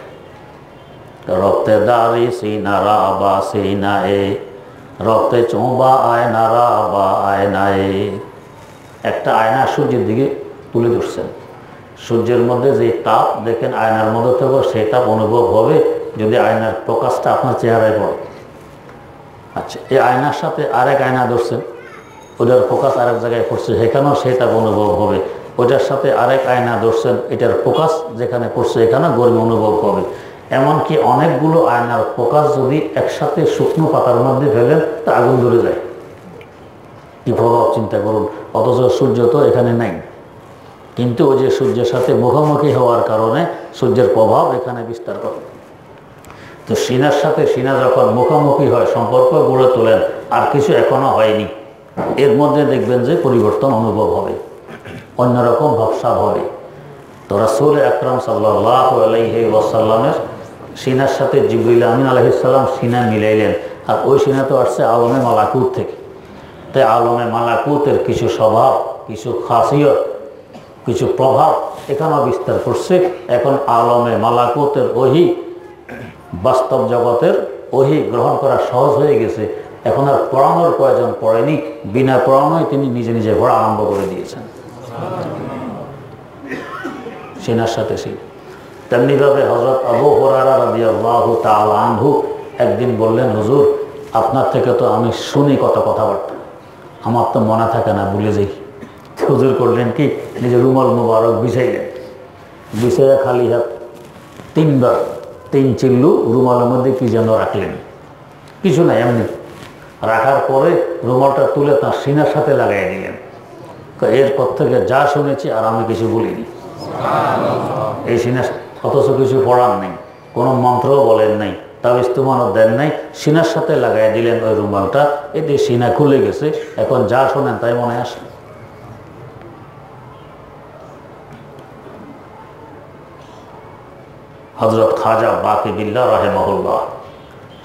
রক্তে দাঁড়ি সিনারা বা সিনা এ, রক্তে চোঁবা আয়নারা বা আয়না এ। একটা আয়না সূর্যের দিকে তুলে ধরছেন। সূর্যের মধ্যে যে তাপ দেখেন আয়নার মধ্যে থেকে, সেই তাপ অনুভব হবে যদি আয়নার প্রকাশটা আপনার চেহারায় পড়ে। আচ্ছা, এই আয়নার সাথে আরেক আয়না ধরছেন, ওটার প্রকাশ আরেক জায়গায় পড়ছে, সেখানেও সেই তাপ অনুভব হবে। ওটার সাথে আরেক আয়না ধরছেন, এটার প্রকাশ যেখানে পড়ছে এখানে গরম অনুভব হবে। এমনকি অনেকগুলো আয়নার প্রকাশ যদি একসাথে শুকনো পাতার মধ্যে ফেলেন তা আগুন ধরে যায়। কি প্রভাব চিন্তা করুন। অথচ সূর্য তো এখানে নাই, কিন্তু ওই যে সূর্যের সাথে মুখোমুখি হওয়ার কারণে সূর্যের প্রভাব এখানে বিস্তার করে। তো সিনার সাথে সিনা যখন মুখোমুখি হয়, সম্পর্ক গড়ে তোলেন, আর কিছু এখনো হয়নি, এর মধ্যে দেখবেন যে পরিবর্তন অনুভব হবে, অন্যরকম ভাবসাব হবে। তো রাসূল আকরাম সাল্লাল্লাহু আলাইহি ওয়াসাল্লামের সিনার সাথে জিবরিল আমিন আলাইহিস সালাম সিনা মিলাইলেন। আর ওই সিনা তো আসছে আলমে মালাকুত থেকে। তাই আলমে মালাকুতের কিছু স্বভাব, কিছু খাসিয়ত, কিছু প্রভাব এখানেও বিস্তার করছে। এখন আলমে মালাকুতের ওহী বাস্তব জগতের ওহী গ্রহণ করা সহজ হয়ে গেছে। এখন আর পড়ানোর প্রয়োজন পড়েনি, বিনা পড়ানোয় তিনি নিজে নিজে পড়া আরম্ভ করে দিয়েছেন সিনার সাথে সিনা। তেমনিভাবে হযরত আবু হুরায়রা রাদিয়াল্লাহু তাআলা আনহু একদিন বললেন, হুজুর আপনার থেকে তো আমি শুনি কত কথাবার্তা, আমার তো মনে থাকে না, ভুলে যাই। হুজুর করলেন কি, নিজের রুমাল মুবারক বিছাইলেন, বিছাইয়া খালি হাত তিনবার 3 চিল্লু রুমালের মধ্যে কি যেন রাখলেন, কিছু নাই এমনি রাখার পরে রুমালটা তুলে তার সিনার সাথে লাগাই দিলেন। এরপর থেকে যা শুনেছি আর আমি কিছু বলিনি। এই সিনা, অথচ কিছু পড়ার নেই, কোনো মন্ত্রও বলেন নাই, তাও ইস্তেমানও দেন নাই, সিনার সাথে লাগাই দিলেন ওই রুমালটা। এতে সিনা খুলে গেছে, এখন যা শোনেন তাই মনে আসে। হযরত খাজা বাকি বিল্লাহ রাহিমাহুল্লাহ,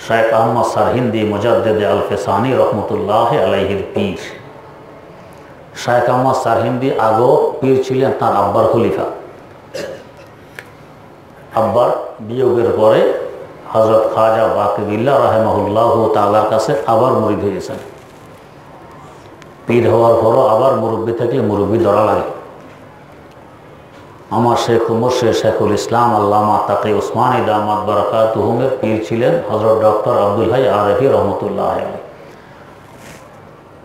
শাইখ আহমদ সারহিন্দি মুজাদ্দিদে আল ফিসানি রহমতুল্লাহ আলাইহির পীর। শাইখ আহমদ সারহিন্দি আগেও পীর ছিলেন, তার আব্বার খলিফা। আব্বার বিয়োগের পরে হযরত খাজা বাকি বিল্লাহ রাহিমাহুল্লাহ তাআলার কাছে আবার মুরিদ হয়েছেন। পীর হওয়ার পরও আবার মুরব্বী থাকলে মুরব্বী ধরা লাগে। আমার শেখ মুর্শিদ শেখুল ইসলাম আল্লামা তাকি উসমানী দামাত বারাকাতুহুমের পীর ছিলেন হযরত ডক্টর আব্দুল হাই আরেফি রহমতুল্লাহ আলাইহি।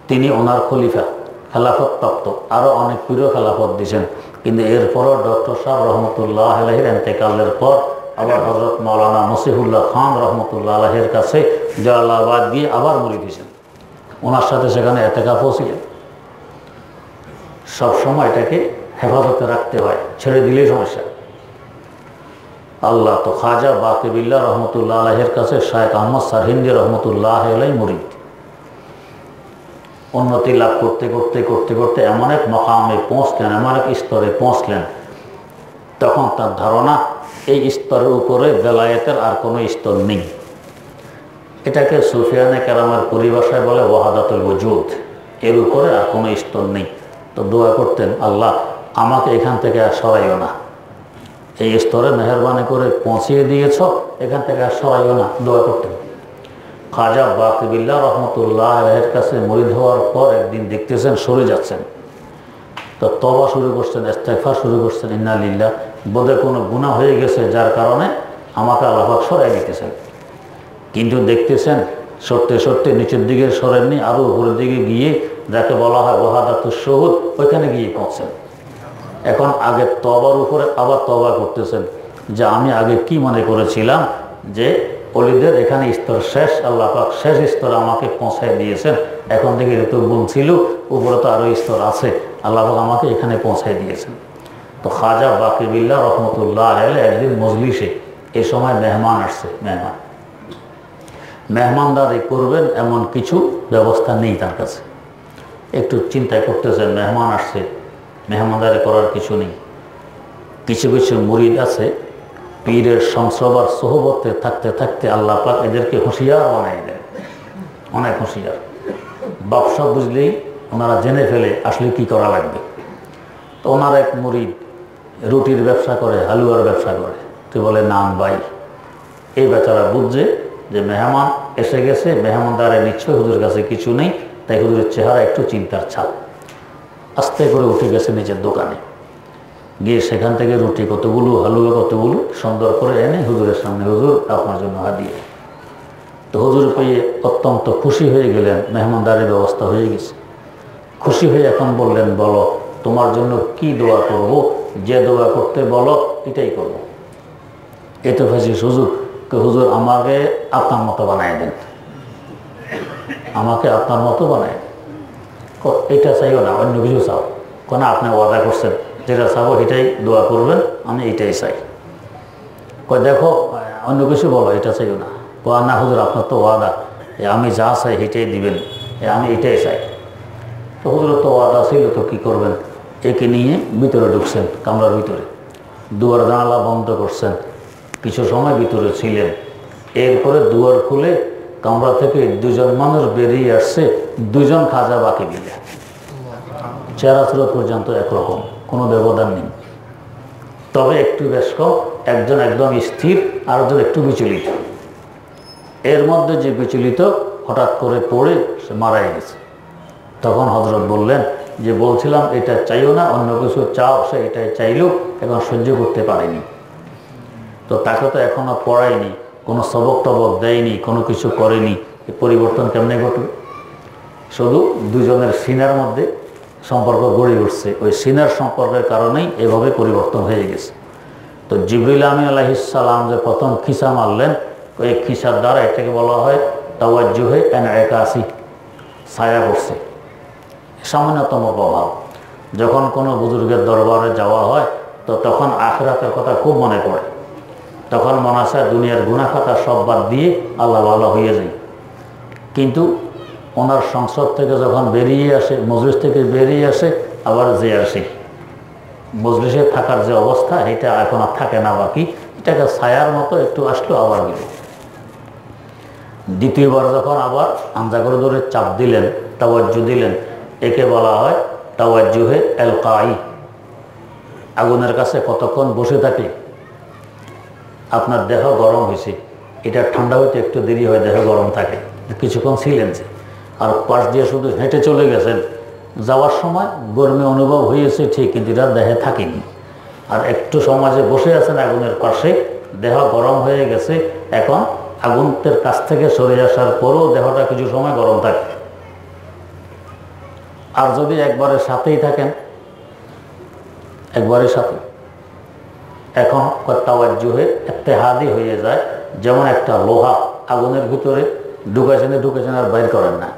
তিনি ওনার খলিফা, খেলাফত প্রাপ্ত। আরও অনেক পীরও খেলাফত দিয়েছেন, কিন্তু এরপরও ডক্টর সাহেব রহমতুল্লাহ আলাইহির ইন্তেকালের পর আবার হযরত মাওলানা মসিহুল্লাহ খান রহমতুল্লাহ আলাইহির কাছে জালালাবাদ গিয়ে আবার মুরিদ হয়েছেন। ওনার সাথে সেখানে এতেকাফও ছিলেন। সবসময় এটাকে হেফাজতে রাখতে হয়, ছেড়ে দিলেই সমস্যা। আল্লাহ তো খাজা বাকি বিল্লাহ রহমতুল্লাহ আলাইহির কাছে শাইখ আহমদ সারহিন্দি রহমতুল্লাহ আলাইহি মুরিদ। উন্নতি লাভ করতে করতে করতে করতে এমন এক মকামে পৌঁছলেন, এমন এক স্তরে পৌঁছলেন, তখন তার ধারণা এই স্তরের উপরে বেলায়েতের আর কোনো স্তর নেই। এটাকে সুফিয়ানে কেরামের পরিভাষায় বলে ওয়াহাদাতুল ওজুদ, এর উপরে আর কোনো স্তর নেই। তো দোয়া করতেন, আল্লাহ আমাকে এখান থেকে আর সরাইও না, এই স্তরে মেহরবানি করে পৌঁছিয়ে দিয়েছ, এখান থেকে আর সরাইও না, দোয়া করতেন। খাজা বাকি বিল্লাহ রহমতুল্লাহ আলাইহির কাছে মুরিদ হওয়ার পর একদিন দেখতেছেন সরে যাচ্ছেন, তো তওবা শুরু করছেন, ইস্তেগফার শুরু করছেন, ইন্না লিল্লাহ, বোধহয় কোনো গুনাহ হয়ে গেছে যার কারণে আমাকে আল্লাহ পাক সরাই দিতেছেন। কিন্তু দেখতেছেন সরতে সরতে নিচের দিকে সরেননি, আরও উপরের দিকে গিয়ে যাকে বলা হয় ওয়াহাদাতুশ শুহুদ, ওইখানে গিয়ে পৌঁছেন। এখন আগে তওবার উপরে আবার তওবা করতেছেন যে আমি আগে কি মনে করেছিলাম যে অলিদের এখানে স্তর শেষ, আল্লাহ পাক শেষ স্তরে আমাকে পৌঁছায় দিয়েছেন। এখন থেকে এটা তো ভুল ছিল, উপরে তো আরও স্তর আছে, আল্লাহ পাক আমাকে এখানে পৌঁছায় দিয়েছেন। তো খাজা বাকির বিল্লাহ রহমতুল্লাহ আলাইহি একদিন মজলিসে এই সময় মেহমান আসছে, মেহমানদারি করবেন এমন কিছু ব্যবস্থা নেই তার কাছে। একটু চিন্তা করতেছেন, মেহমান আসছে, মেহমানদারি করার কিছু নেই। কিছু কিছু মুরিদ আছে পীরের সংস্রবার সোহবতে থাকতে থাকতে আল্লাহ পাক এদেরকে হুঁশিয়ার বানাই দেন, অনেক হুঁশিয়ার। ব্যবসা বুঝলেই ওনারা জেনে ফেলে আসলে কি করা লাগবে। তো ওনার এক মুরিদ রুটির ব্যবসা করে, হালুয়ার ব্যবসা করে, তুই বলে নাম ভাই। এই বেচারা বুঝছে যে মেহমান এসে গেছে, মেহমানদারে নিশ্চয় হুজুর কাছে কিছু নেই, তাই হুজুরের চেহারা একটু চিন্তার ছাপ। আস্তে করে উঠে গেছে নিজের দোকানে, গিয়ে সেখান থেকে রুটি কতগুলো, হালুয়া কতগুলো সুন্দর করে এনে হুজুরের সামনে, হুজুর আপনার জন্য হাদিয়া। তো হুজুর পেয়ে অত্যন্ত খুশি হয়ে গেলেন, মেহমানদারির ব্যবস্থা হয়ে গেছে। খুশি হয়ে এখন বললেন, বলো তোমার জন্য কি দোয়া করব, যে দোয়া করতে বলো এটাই করব। এই তো ফেসিস হুজুর, হুজুর আমাকে আপনার মতো বানায় দেন, আমাকে আপনার মতো বানায়। এটা চাইও না, অন্য কিছু চাও। কেন আপনি ওয়াদা করছেন, যেটা চাবো এটাই দোয়া করবেন, আমি এইটাই চাই। দেখো অন্য কিছু বলো, এটা চাইও না। না হুজুর আপনার তো ওয়াদা, আমি যা চাই এটাই দিবেন, আমি এটাই চাই। তো হুজুর তো ওয়াদা ছিল, তো কী করবেন। একে নিয়ে ভিতরে ঢুকছেন, কামরার ভিতরে দুয়ার জানালা বন্ধ করছেন, কিছু সময় ভিতরে ছিলেন। এরপরে দুয়ার খুলে কামরা থেকে দুজন মানুষ বেরিয়ে আসছে, দুজন খাজা বাকি বিল্লাহ। চেহারা সুরত পর্যন্ত একরকম, কোনো ব্যবধান নেই, তবে একটু বেশ কম। একজন একদম স্থির, আরেকজন একটু বিচলিত। এর মধ্যে যে বিচলিত হঠাৎ করে পড়ে সে মারাই গেছে। তখন হযরত বললেন যে বলছিলাম এটা চাইও না, অন্য কিছু চাও। সে এটাই চাইলেও এখন সহ্য করতে পারেনি। তো তাকে তো এখনো পড়ায়নি, কোনো সবক টবক দেয়নি, কোনো কিছু করেনি। এই পরিবর্তন কেমনে ঘটবে? শুধু দুজনের সিনার মধ্যে সম্পর্ক গড়ে উঠছে, ওই সিনার সম্পর্কের কারণেই এভাবে পরিবর্তন হয়ে গেছে। তো জিবরিল আমিন আলাইহিস সালাম যে প্রথম খিসা মারলেন, ওই খিসার দ্বারা এটাকে বলা হয় তাওয়াজ্জুহে ইনআকাসি, ছায়া পড়ছে, সামান্যতম প্রভাব। যখন কোনো বুজুর্গের দরবারে যাওয়া হয় তো তখন আখিরাতের কথা খুব মনে পড়ে। তখন মনে আসে দুনিয়ার গুনাহ খাতা সব বাদ দিয়ে আল্লাহ ভালো হয়ে যায়। কিন্তু ওনার সংসদ থেকে যখন বেরিয়ে আসে, মজলিস থেকে বেরিয়ে আসে, আবার যে আসে মজলিসে থাকার যে অবস্থা, এটা এখন আর থাকে না। বাকি এটাকে ছায়ার মতো একটু আসলো, আবার গেল। দ্বিতীয়বার যখন আবার আঞ্জা করে ধরে চাপ দিলেন, তাওয়াজ্জু দিলেন, একে বলা হয় তাওয়াজ্জুহে এলকাই। আগুনের কাছে কতক্ষণ বসে থাকে, আপনার দেহ গরম হয়েছে, এটা ঠান্ডা হইতে একটু দেরি হয়, দেহ গরম থাকে, কিছুক্ষণ ছিলেন যে। আর পাশ দিয়ে শুধু হেঁটে চলে গেছেন, যাওয়ার সময় গরমে অনুভব হয়েছে ঠিক, কিন্তু এটা দেহে থাকেনি। আর একটু সময় যে বসে আছেন আগুনের পাশে, দেহ গরম হয়ে গেছে, এখন আগুনের কাছ থেকে সরে আসার পরেও দেহটা কিছু সময় গরম থাকে। আর যদি একবারের সাথেই থাকেন, একবারের সাথে, এখন তাওয়াজ্জুহে ইত্তেহাদি হয়ে যায়। যেমন একটা লোহা আগুনের ভিতরে ঢুকেছেন আর বাইর করেন না,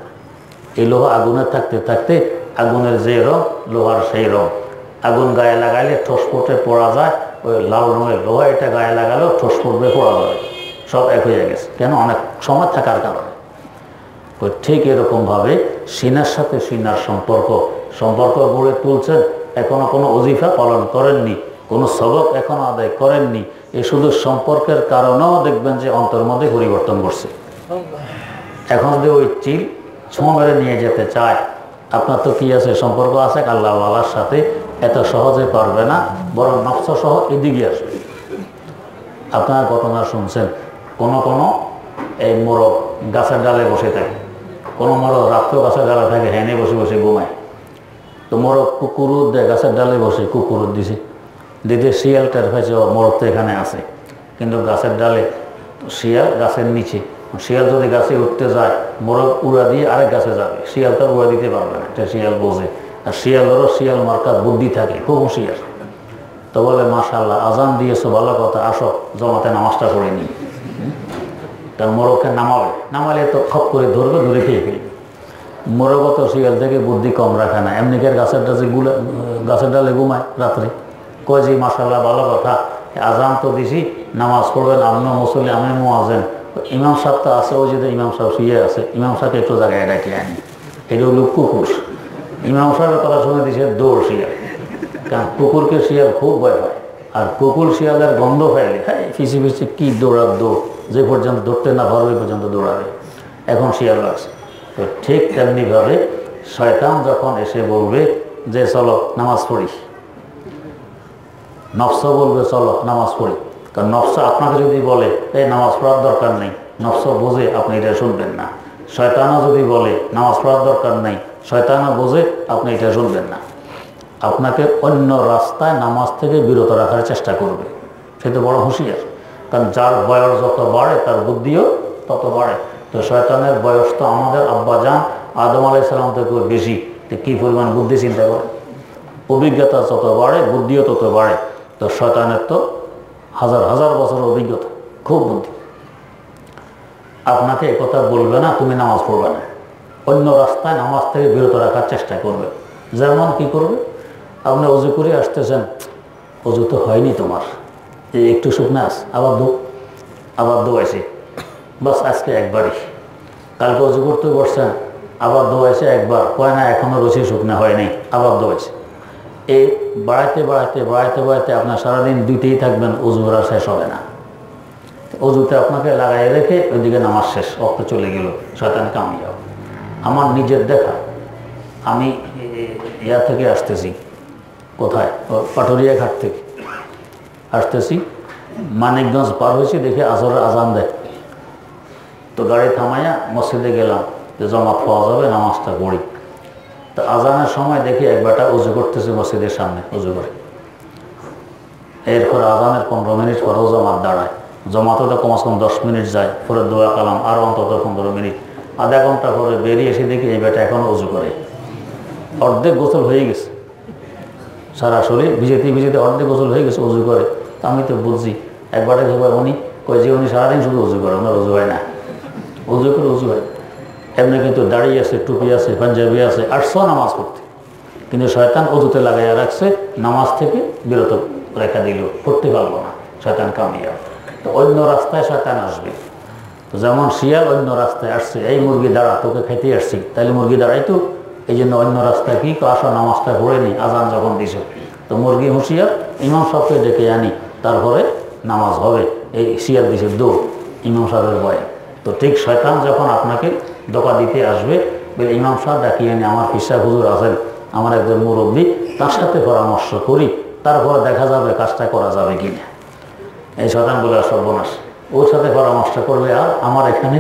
এই লোহা আগুনে থাকতে থাকতে আগুনের যে রং, লোহার সেই রং। আগুন গায়ে লাগাইলে ঠোসপটে পড়া যায়, ওই লাল রঙের লোহা এটা গায়ে লাগালেও ঠোসপটে পড়া যাবে, সব এক হয়ে গেছে। কেন? অনেক সময় থাকার কারণে। তো ঠিক এরকমভাবে সিনার সাথে সিনার সম্পর্ক গড়ে তুলছেন। এখনো কোনো ওজিফা পালন করেননি, কোনো সবক এখনো আদায় করেননি, এ শুধু সম্পর্কের কারণেও দেখবেন যে অন্তর মধ্যে পরিবর্তন করছে। এখন যদি ওই চিল ছোঁ মেরে নিয়ে যেতে চায়, আপনার তো কি আছে, সম্পর্ক আছে আল্লাহ আল্লাহর সাথে, এত সহজে পারবে না, বরং নফস সহ এদিকে আসবে। আপনারা ঘটনা শুনছেন, কোনো এই মোরগ গাছের ডালে বসে থাকে, কোনো মোরগ রাত্রেও গাছের ডালে থাকে, হেনে বসে বসে ঘুমায়। তো মোরগ কুকুরুদ দেয়, গাছের ডালে বসে কুকুরুদ দিছে, দিতে শিয়াল টের পাইছে মোরগ তো এখানে আছে, কিন্তু গাছের ডালে শিয়াল গাছের নিচে, শিয়াল যদি গাছে উঠতে যায় মোরগ উড়া দিয়ে আরেক গাছে যাবে, শিয়াল তার উড়া দিতে পারবে না, এটা শিয়াল বোঝে। আর শিয়ালেরও শিয়াল মার্কার বুদ্ধি থাকে, খুব হুঁশিয়ার। তো বলে মাশাআল্লাহ আজান দিয়েছো ভালো কথা, আসো জমাতে নামাজটা করে নিই। তার মোরগকে নামালে তো খপ করে ধরবে, ধরে খেয়ে ফেলবে। মোরগও তো শিয়াল থেকে বুদ্ধি কম রাখে না, এমনিকের গাছের ডালে ঘুমায় রাত্রে। কয় যে মাশাআল্লাহ ভালো কথা, আজান তো দিছি, নামাজ পড়বেন, আপনি মুসল্লি আমি মুয়াজ্জিন, ইমাম সাহেব তো আছে, ওই যে ইমাম সাহেব শুয়ে আছে, ইমাম সাহেবকে একটু জায়গায় ডাকে আনি। এটা হলো কুকুর। ইমাম সাহেবের কথা শুনে দিছে দৌড় শিয়াল, কারণ কুকুরকে শিয়াল খুব ভয় পায়। আর কুকুর শিয়ালের গন্ধ পাইলে হ্যাঁ ফিসি ফিসি কী দৌড়ার দৌড়, যে পর্যন্ত ধরতে না পারবে ওই পর্যন্ত দৌড়াবে। এখন শিয়াল আছে। তো ঠিক তেমনিভাবে শয়তান যখন এসে বলবে যে চলো নামাজ পড়ি, নফস বলবে চলো নামাজ পড়ি, কারণ নফস আপনাকে যদি বলে এই নামাজ পড়ার দরকার নেই, নফস বোঝে আপনি এটা শুনবেন না। শয়তানও যদি বলে নামাজ পড়ার দরকার নেই, শয়তানও বোঝে আপনি এটা শুনবেন না। আপনাকে অন্য রাস্তায় নামাজ থেকে বিরত রাখার চেষ্টা করবে। সে তো বড় হুঁশিয়ার, কারণ যার বয়স যত বাড়ে তার বুদ্ধিও তত বাড়ে। তো শয়তানের বয়স তো আমাদের আব্বাজান আদম আলাইহিস সালাম থেকে বেশি, তো কী পরিমাণ বুদ্ধি চিন্তা করে। অভিজ্ঞতা যত বাড়ে বুদ্ধিও তত বাড়ে। তো শয়তানের তো হাজার হাজার বছরের অভিজ্ঞতা, খুব বুদ্ধি। আপনাকে একথা বলবে না তুমি নামাজ পড়বে না, অন্য রাস্তায় নামাজ থেকে বিরত রাখার চেষ্টা করবে। যেমন কি করবে, আপনি অজু করে আসতেছেন, অজু তো হয়নি তোমার, এই একটু শুকনো আস, আবার দোয়াইছে, বাস আজকে একবারই। কালকে অজু করতে বসছেন, আবার দোয়াইছে একবার, কয় না এখনও রসি শুকনো হয়নি, আবার দোয়াইছে। এই বাড়াইতে বাড়াইতে বাড়াইতে বাড়াইতে আপনার সারাদিন দুইতেই থাকবেন, অজু করা শেষ হবে না। অজুতে আপনাকে লাগাই রেখে ওইদিকে নামাজ শেষ, অক্ত চলে গেল, শয়তান কামিয়াব। আমার নিজের দেখা, আমি ইয়া থেকে আসতেছি, কোথায় পাটুরিয়া ঘাট থেকে আসতেছি, মানিকগঞ্জ পার হয়েছি, দেখে আসরের আজান দেয়। তো গাড়ি থামাইয়া মসজিদে গেলাম যে জমাত পাওয়া যাবে, নামাজটা পড়ি। তো আজানের সময় দেখি এক বেটা উজু করতেছে মসজিদের সামনে, উজু করে। এরপর আজানের 15 মিনিট পরেও জমাত দাঁড়ায়, জমাতে তো কমসে কম 10 মিনিট যায়, পরে দোয়া কালাম আরও অন্তত 15 মিনিট। আধা ঘন্টা পরে বেরিয়ে এসে দেখি এই বেটা এখনও উজু করে। অর্ধেক গোসল হয়ে গেছে, সারা শরীর ভিজেতে ভিজেতে অর্ধেক গোসল হয়ে গেছে, উজু করে। আমি তো বুঝছি একবারে খবর উনি কয় যে উনি সারাদিন শুধু উজু করে, ওনার উজু হয় না। উজু করে উজু হয় এমনি, কিন্তু দাঁড়িয়ে আছে, টুপি আছে, পাঞ্জাবি আছে, 800 নামাজ পড়তে, কিন্তু শয়তান অজুতে লাগাইয়া রাখছে, নামাজ থেকে বিরত রেখা দিল, পড়তে পারবো না, শয়তান কামিয়াব। তো অন্য রাস্তায় শয়তান আসবে। তো যেমন শিয়াল অন্য রাস্তায় আসছে, এই মুরগি দাঁড়া, তোকে খাইতে আসছি, তাইলে মুরগি দাঁড়াইতো, এই জন্য অন্য রাস্তায় কি আসো নামাজটা পড়ে নি, আজান যখন দিছে। তো মুরগি হুঁশিয়ার, ইমাম সাহেবকে ডেকে আনি, তারপরে নামাজ হবে। এই শিয়াল দিছে দৌড় ইমাম সাহেবের ভয়ে। তো ঠিক শয়তান যখন আপনাকে ধোঁকা দিতে আসবে, বলে ইমাম সাহেব ডাকিয়ে আনি, আমার পিসা হুজুর আছেন, আমার একজন মুরব্বী, তার সাথে পরামর্শ করি, তারপরে দেখা যাবে কাজটা করা যাবে কিনা। এই শয়তান বলে সর্বনাশ, ওর সাথে পরামর্শ করলে আর আমার এখানে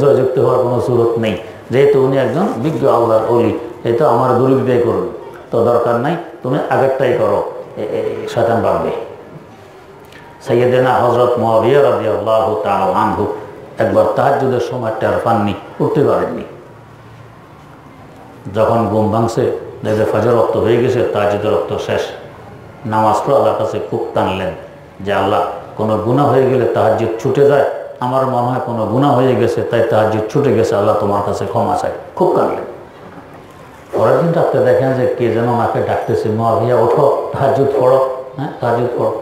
জয়যুক্ত হওয়ার কোনো সুরত নেই, যেহেতু উনি একজন বিজ্ঞ আল্লাহর ওলি, যেহেতু আমার দুর্বিদায় করবে, তো দরকার নাই, তুমি আগেরটাই করো, শয়তান বাড়বে। সাইয়েদেনা হযরত মুআবিয়া রাদিয়াল্লাহু তাআলা আনহু একবার তাহাজ্জুদের সময় টের পাননি, উঠতে পারেননি। যখন ঘুম ভাঙছে, দেখে ফজর রক্ত হয়ে গেছে, তাহাজ্জুদের রক্ত শেষ। নামাজ পড়ে আল্লাহর কাছে খুব টানলেন যে আল্লাহ, কোনো গুনাহ হয়ে গেলে তাহাজ্জুদ ছুটে যায়, আমার মনে হয় কোনো গুনাহ হয়ে গেছে, তাই তাহাজ্জুদ ছুটে গেছে, আল্লাহ তোমার কাছে ক্ষমা চাই। খুব কাঁদলেন। পরের দিন রাত্রে দেখেন যে কে যেন ওনাকে ডাকতেছে, মুআবিয়া ওঠো, তাহাজ্জুদ পড়ো, হ্যাঁ তাহাজ্জুদ পড়ো।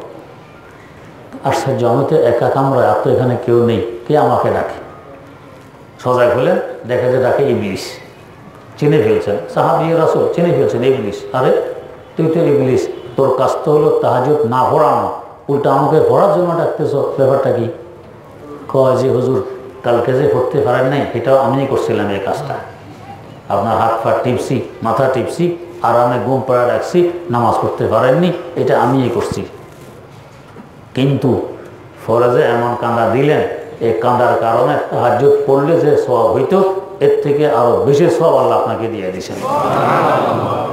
আশ্চর্য, আমি তো একা কামরায়, আর তো এখানে কেউ নেই, কে আমাকে ডাকে? সজাগ হলেন, দেখা যায় ডাকে ইবলিস। চিনে ফেলছেন, সাহাবী রাসূল চিনে ফেলছেন, ইবলিস। আরে তুই তো ইবলিস, তোর কাজ তো হলো তাহাজ্জুদ না পড়ানো, উল্টা আমাকে পড়ার জন্য ডাকতেছ, ব্যাপারটা কি? কয় যে হুজুর, কালকে যে পড়তে পারেন নাই, এটাও আমিই করছিলাম এই কাজটা। আপনার হাত পা টিপসি, মাথা টিপসি, আরামে ঘুম পাড়া রাখছি, নামাজ পড়তে পারেননি, এটা আমিই করছি। কিন্তু ফরজে এমন কাঁদা দিলেন, এই কাঁদার কারণে তাহাজ্জুদ পড়লে যে সওয়াব হইতো, এর থেকে আরো বেশি সওয়াব আল্লাহ আপনাকে দিয়ে দিয়েছেন।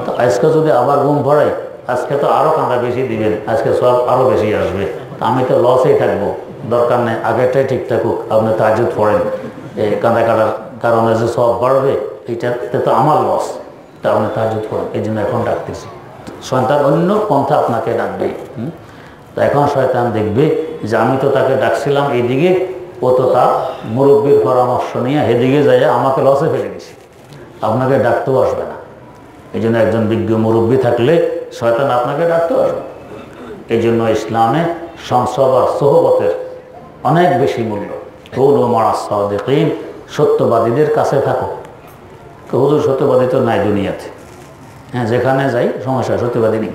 তো আজকে যদি আবার ঘুম পড়াই, আজকে তো আরো কাঁদা বেশি দিবেন, আজকে সওয়াব আরো বেশি আসবে। আমি তো লসেই থাকবো, দরকার নেই, আগেরটাই ঠিক থাকুক, আপনি তাহাজ্জুদ পড়েন। এই কাঁদা কাটার কারণে যে সব বাড়বে, এইটাতে তো আমার লস, তা আপনি তাহাজ্জুদ করেন, এই জন্য এখন ডাকতেছি। শয়তান অন্য পন্থা আপনাকে ডাকবে। তো এখন শয়তান দেখবে যে আমি তো তাকে ডাকছিলাম এইদিকে, ও তো তার মুরব্বীর পরামর্শ নিয়ে এদিকে যাইয়া আমাকে লসে ফেলে দিছে, আপনাকে ডাকতেও আসবে না। এই জন্য একজন বিজ্ঞ মুরব্বী থাকলে শয়তান আপনাকে ডাকতেও আসবে। এই জন্য ইসলামে সংসব আর সোহবতের অনেক বেশি মূল্য। কুনু মা'আস সাদিকিন, সত্যবাদীদের কাছে থাকো। হুজুর সত্যবাদী তো নাই দুনিয়াতে, হ্যাঁ যেখানে যাই সমস্যা, সত্যবাদী নেই।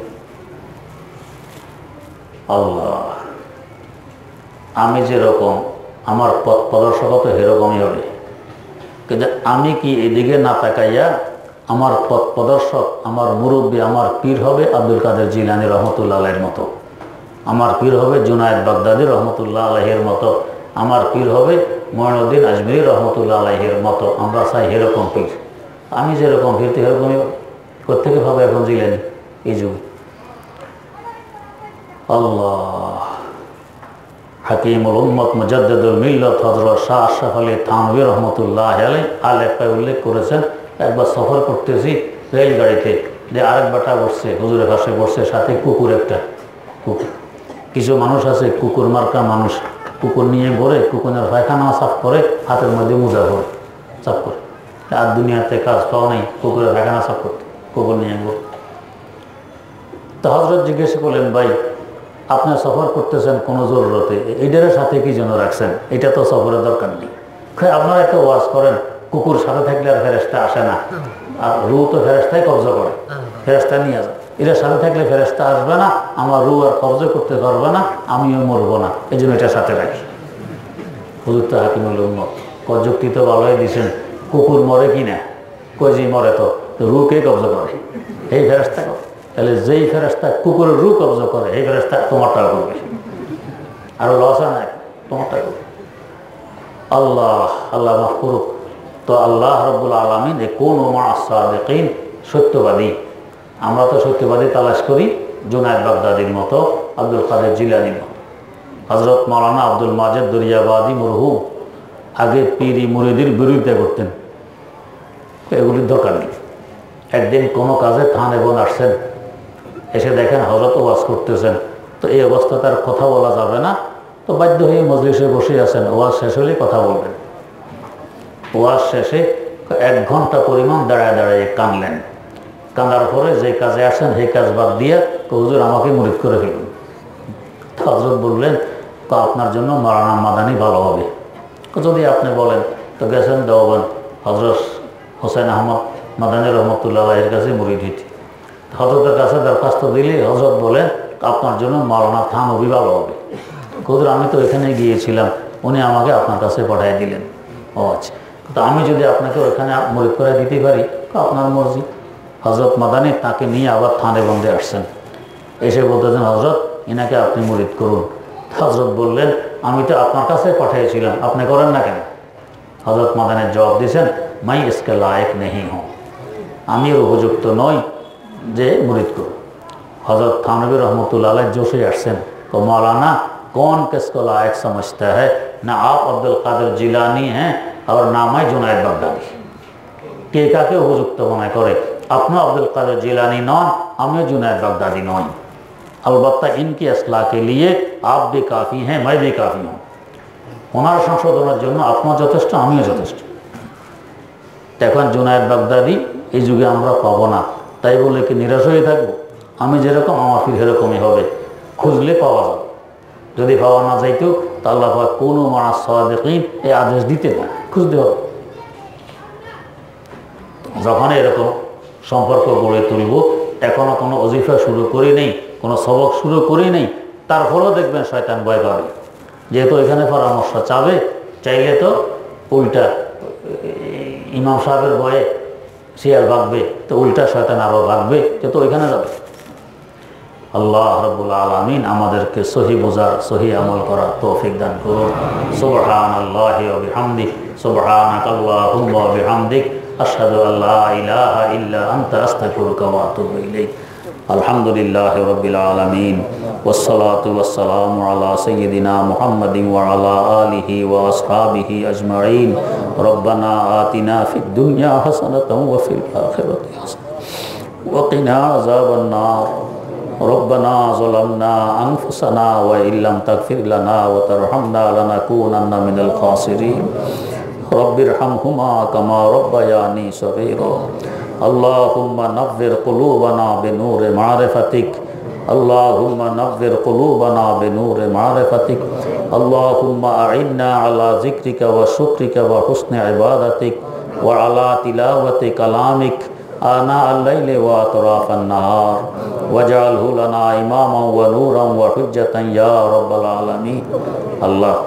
আল্লাহ, আমি যেরকম আমার পথ প্রদর্শক তো সেরকমই হবে, কিন্তু আমি কি এদিকে না তাকাইয়া আমার পথ প্রদর্শক, আমার মুরব্বী, আমার পীর হবে আব্দুল কাদের জিলানী রহমতুল্লাহ আলাইহির মতো, আমার পীর হবে জুনায়েদ বাগদাদী রহমতুল্লাহ আলাইহির মতো, আমার পীর হবে মঈনুদ্দিন আজমিরি রহমতুল্লাহ আলাইহির মতো। আমরা চাই এরকম পীর। আমি যেরকম পীর তো এরকমই কোত্থেকে ভাবে এখন জিলানী এই যুগে। আল্লাহ, হাকিমুল উম্মত মুজাদ্দিদুল মিল্লাত হযরত শাহ আশরাফ আলী থানভী রহমতুল্লাহ আলাইহি আলেপায় উল্লেখ করেছেন, একবার সফর করতেছি রেলগাড়িতে, যে আরেক বাটা বসছে, হুজুরের পাশে বসছে, সাথে কুকুর একটা। কুকুর, কিছু মানুষ আছে কুকুর মার্কা মানুষ, কুকুর নিয়ে ঘোরে, কুকুরের পায়খানা সাফ করে, হাতের মধ্যে মোজা ঘোরে সাফ করে। আর দুনিয়াতে কাজ পাওয়া নেই কুকুরের পায়খানা সাফ করতে, কুকুর নিয়ে ঘোরে। তো হজরত জিজ্ঞেস করলেন, ভাই আপনি সফর করতেছেন কোনো জরুরতে, এইটার সাথে কি জন্য রাখছেন? এটা তো সফরের দরকার নেই। আপনারা একটা ওয়াজ করেন, কুকুর সাথে থাকলে আর ফেরেস্তা আসে না, আর রু তো ফেরেস্তাই কবজা করে, ফেরেস্তা নিয়ে যায়। এটার সাথে থাকলে ফেরেস্তা আসবে না, আমার রু আর কবজা করতে পারবে না, আমিও মরবো না, এই জন্য এটার সাথে রাখি। হুজুর তো হাকিমুল উম্মত যুক্তি তো ভালোই দিয়েছেন, কুকুর মরে কি না, কজি মরে তো রুকে কবজা করে, এই ফেরেস্তা করে। তাহলে যেই ফেরেস্তা কুকুরের রু কবজা করে, এই ফেরেস্তা তোমারটা করবে, আরো লস হয় না, তোমারটা করবে। আল্লাহ আল্লাহ মাফ করুক। তো আল্লাহ রাব্বুল আলামিন কুনু মা'আস সাদিকিন, সত্যবাদী। আমরা তো সত্যবাদী তালাশ করি জুনায়েদ বাগদাদীর মতো, আব্দুল কাদের জিলানীর মতো। হযরত মাওলানা আব্দুল মাজেদ দরিয়াবাদী মরহুম আগে পীরি মুরিদির বিরোধিতা করতেন, এগুলির দরকার নেই। একদিন কোনো কাজে থান এবং আসছেন, এসে দেখেন হযরত ওয়াজ করতেছেন, তো এই অবস্থা তার কথা বলা যাবে না, তো বাধ্য হয়ে মজলিসে বসে আছেন, ওয়াজ শেষ হলে কথা বলবেন। ওয়াজ শেষে 1 ঘন্টা পরিমাণ দাঁড়ায় দাঁড়ায় কাঁদলেন। কাঁদার পরে যে কাজে আসেন সেই কাজ বাদ দিয়ে হুজুর আমাকে মুরিদ করে ফেলুন। হযরত বললেন, তো আপনার জন্য মাওলানা মাদানী ভালো হবে। যদি আপনি বলেন, তো গেছেন দেওবন্দ হযরত হোসেন আহমদ মাদানী রহমতুল্লাহ আলাইহির কাছে মুরিদ হইতে। হযরতের কাছে দরখাস্ত দিলে হযরত বলেন, আপনার জন্য মাওলানা থানভী ভালো হবে। হুজুর আমি তো এখানে গিয়েছিলাম, উনি আমাকে আপনার কাছে পাঠিয়ে দিলেন। ও আচ্ছা, তো আমি যদি আপনাকে ওইখানে মুরিদ করে দিতে পারি, তো আপনার মর্জি। হযরত মাদানী তাকে নিয়ে আবার থানে বন্দে আসছেন, এসে বলতেছেন, হযরত ইনাকে আপনি মুরিদ করুন। হযরত বললেন, আমি তো আপনার কাছে পাঠিয়েছিলাম, আপনি করেন না কেন? হযরত মাদানীর জবাব দিয়েছেন, মাই ইসকে লায়েক নেহি হুঁ, আমি এর উপযুক্ত নই যে মুরিদ করুন। হযরত থানভী রহমতুল্লাহ আলাইহি জোশে আসছেন, তো मौलाना कौन किसको लायक समझता है, ना आप अब्दुल कादिर जिलानी हैं और ना मैं जुनायद बागदादी। কে কাকে উপযুক্ত মনে করে? আপনি আব্দুল কাদের জিলানী নন, আমিও जुनायद बागदादी নই। अलबत्ता इनकी असलाह के लिए आप भी काफ़ी हैं, मैं भी काफ़ी हूँ। ওনার সংশোধনের জন্য আপনার যথেষ্ট, আমিও যথেষ্ট। এখন जुनायद बागदादी এই যুগে আমরা পাবো না, তাই বলে কি নিরাশ হয়ে থাকবো? আমি যেরকম আমার ফির সেরকমই হবে, খুঁজলে পাওয়া যাবে। যদি পাওয়া না যাইতো তা আল্লাহ পাক কুনু মা'আস সাদিকিন এই আদেশ দিতে না, খুঁজতে হবে। যখন এরকম সম্পর্ক গড়ে তুলব, এখনো কোনো ওজিফা শুরু করি নেই, কোনো সবক শুরু করি নেই, তারপরেও দেখবেন শয়তান ভয় পাবে। যেহেতু এখানে পরামর্শ চাইলে তো উল্টা ইমাম সাহেবের ভয়ে শিয়াল ভাগবে, তো উল্টা শয়তান আরও ভাগবে, যেহেতু ওইখানে যাবে। আল্লাহ রাব্বুল আলামিন আমাদেরকে সহি বোঝার, সহি আমল করার তৌফিক দান করুন। সুবহানাল্লাহি ওয়া বিহামদিহি, সুবহানাকাল্লাহুম্মা ওয়া বিহামদিক, আশহাদু আল্লা ইলাহা ইল্লা আনতা আস্তাগফিরুকা ওয়া আতুবু ইলাইক। আলহামদুলিল্লাহি রাব্বিল আলামিন ওয়াসসালাতু ওয়াসসালামু আলা সাইয়্যিদিনা মুহাম্মাদিন ওয়া আলা আলিহি ওয়া আসহাবিহি আজমাইন রব্বানা আতিনা ফিদ দুনিয়া হাসানাতাও ওয়া ফিল আখিরাতি হাসানাতাও ওয়া কিনা আযাবান নার ربنا ظلمنا أنفسنا وإن لم تغفر لنا وترحمنا لنكونن من الخاسرين رب ارحمهما كما ربياني صغيرا اللهم نور قلوبنا بنور معرفتك اللهم نور قلوبنا بنور معرفتك اللهم أعنا على ذكرك وشكرك وحسن عبادتك وعلى تلاوة كلامك آناء الليل وأطراف النهار واجعله لنا إماما ونورا وحجة يا رب العالمين الله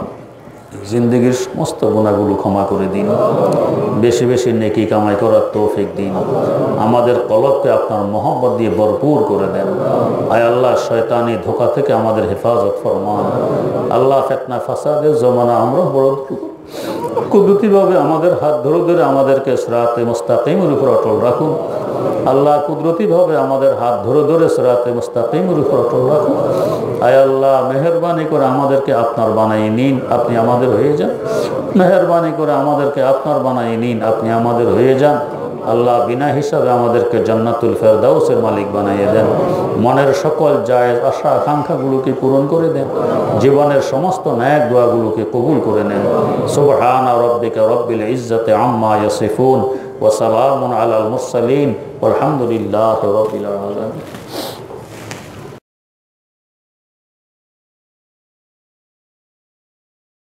জিন্দেগীর সমস্ত গুনাহগুলো ক্ষমা করে দিন, বেশি বেশি নেকি কামাই করার তৌফিক দিন, আমাদের কলবকে আপনার মহব্বত দিয়ে ভরপুর করে দেন। আয় আল্লাহ, শয়তানি ধোঁকা থেকে আমাদের হেফাজত ফরমান। আল্লাহ, ফিতনা ফাসাদের জমানা আমরা বড় কুদরতিভাবে আমাদের হাত ধরে ধরে আমাদেরকে সিরাতে মুস্তাকিমের উপর অটল রাখুন। আল্লাহ, কুদরতিভাবে আমাদের হাত ধরে ধরে সিরাতে মুস্তাকিমের উপর অটল রাখুন। আয় আল্লাহ, মেহেরবানি করে আমাদেরকে আপনার বানাই নিন, আপনি আমাদের হয়ে যান। মেহেরবানি করে আমাদেরকে আপনার বানাই নিন, আপনি আমাদের হয়ে যান। আল্লাহ, বিনা হিসাবে আমাদেরকে জান্নাতুল ফেরদাউসের মালিক বানাইয়ে দেন। মনের সকল জায়েজ আশা আকাঙ্ক্ষাগুলোকে পূরণ করে দেন। জীবনের সমস্ত ন্যাক দোয়াগুলোকে কবুল করে নেন। সুবহানা রাব্বিকা রাব্বিল ইজ্জাতি আম্মা ইয়াসিফুন ওয়া সালামুন আলাল মুরসালিন ওয়ালহামদুলিল্লাহি রাব্বিল আলামিন।